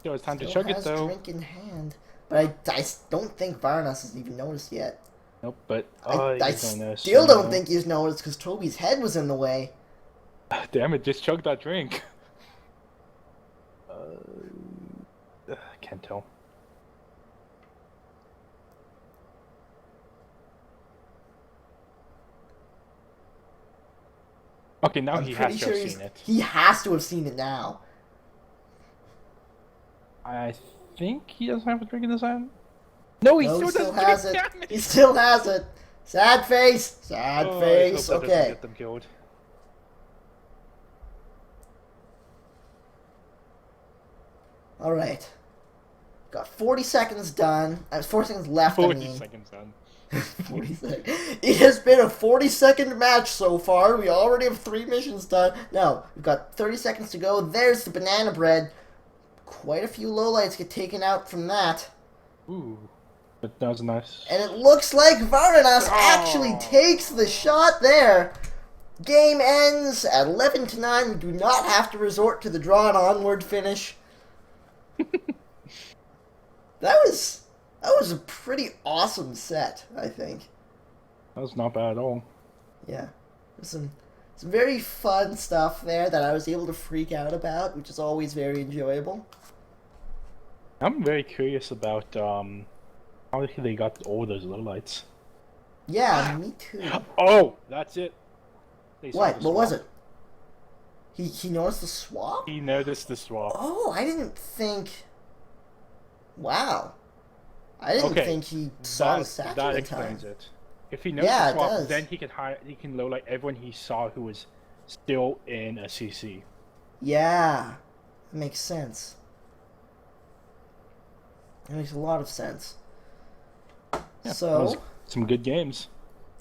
So it's time to Still chug it, has though. drink in hand. But I don't think Varanas has even noticed yet. Nope, but I he's gonna miss. still don't think he's noticed because Toby's head was in the way. Damn it! Just chug that drink. Can't tell. Okay, now he has to have seen it. He has to have seen it now. I think he doesn't have a drink in his hand. No, he still has it. He still has it. Sad face. Sad face. I hope that doesn't get them killed. All right. Got 40 seconds done. 40 seconds left. 40 seconds done. 40 seconds. It has been a 40-second match so far. We already have 3 missions done. Now, we've got 30 seconds to go. There's the banana bread. Quite a few lowlights get taken out from that. Ooh. But that was nice. And it looks like Varanas actually takes the shot there. Game ends at 11-9. We do not have to resort to the drawn onward finish. That was a pretty awesome set, I think. That was not bad at all. Yeah. There's some very fun stuff there that I was able to freak out about, which is always very enjoyable. I'm very curious about how they got all those lowlights. Yeah, me too. Oh, that's it. What? What was it? He noticed the swap? He noticed the swap. Oh, I didn't think... Wow. I didn't think he saw the statue That in explains time. it. If he knows the swap, then he can lowlight everyone he saw who was still in a CC. Yeah. That makes sense. That makes a lot of sense. Yeah, so... that was some good games.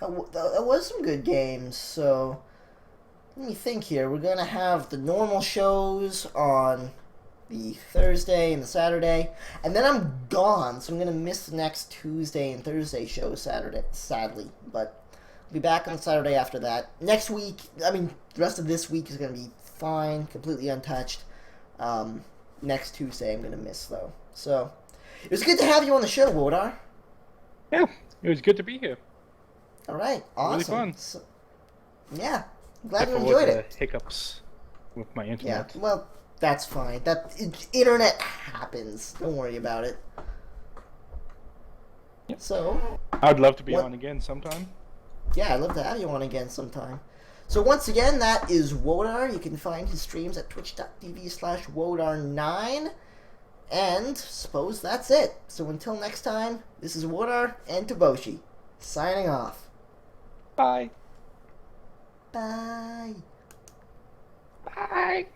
That was some good games, so... Let me think here. We're going to have the normal shows on the Thursday and the Saturday. And then I'm gone, so I'm going to miss the next Tuesday and Thursday show Saturday, sadly. But I'll be back on the Saturday after that. Next week, the rest of this week is going to be fine, completely untouched. Next Tuesday I'm going to miss, though. So, it was good to have you on the show, Wodar. Yeah, it was good to be here. All right, awesome. Really fun. So, yeah. Glad you enjoyed it. Hiccups with my internet. Yeah, well, that's fine. Internet happens. Don't worry about it. Yep. So, I'd love to be on again sometime. Yeah, I'd love to have you on again sometime. So once again, that is Wodar. You can find his streams at twitch.tv/Wodar9. And suppose that's it. So until next time, this is Wodar and Toboshi signing off. Bye. Bye. Bye.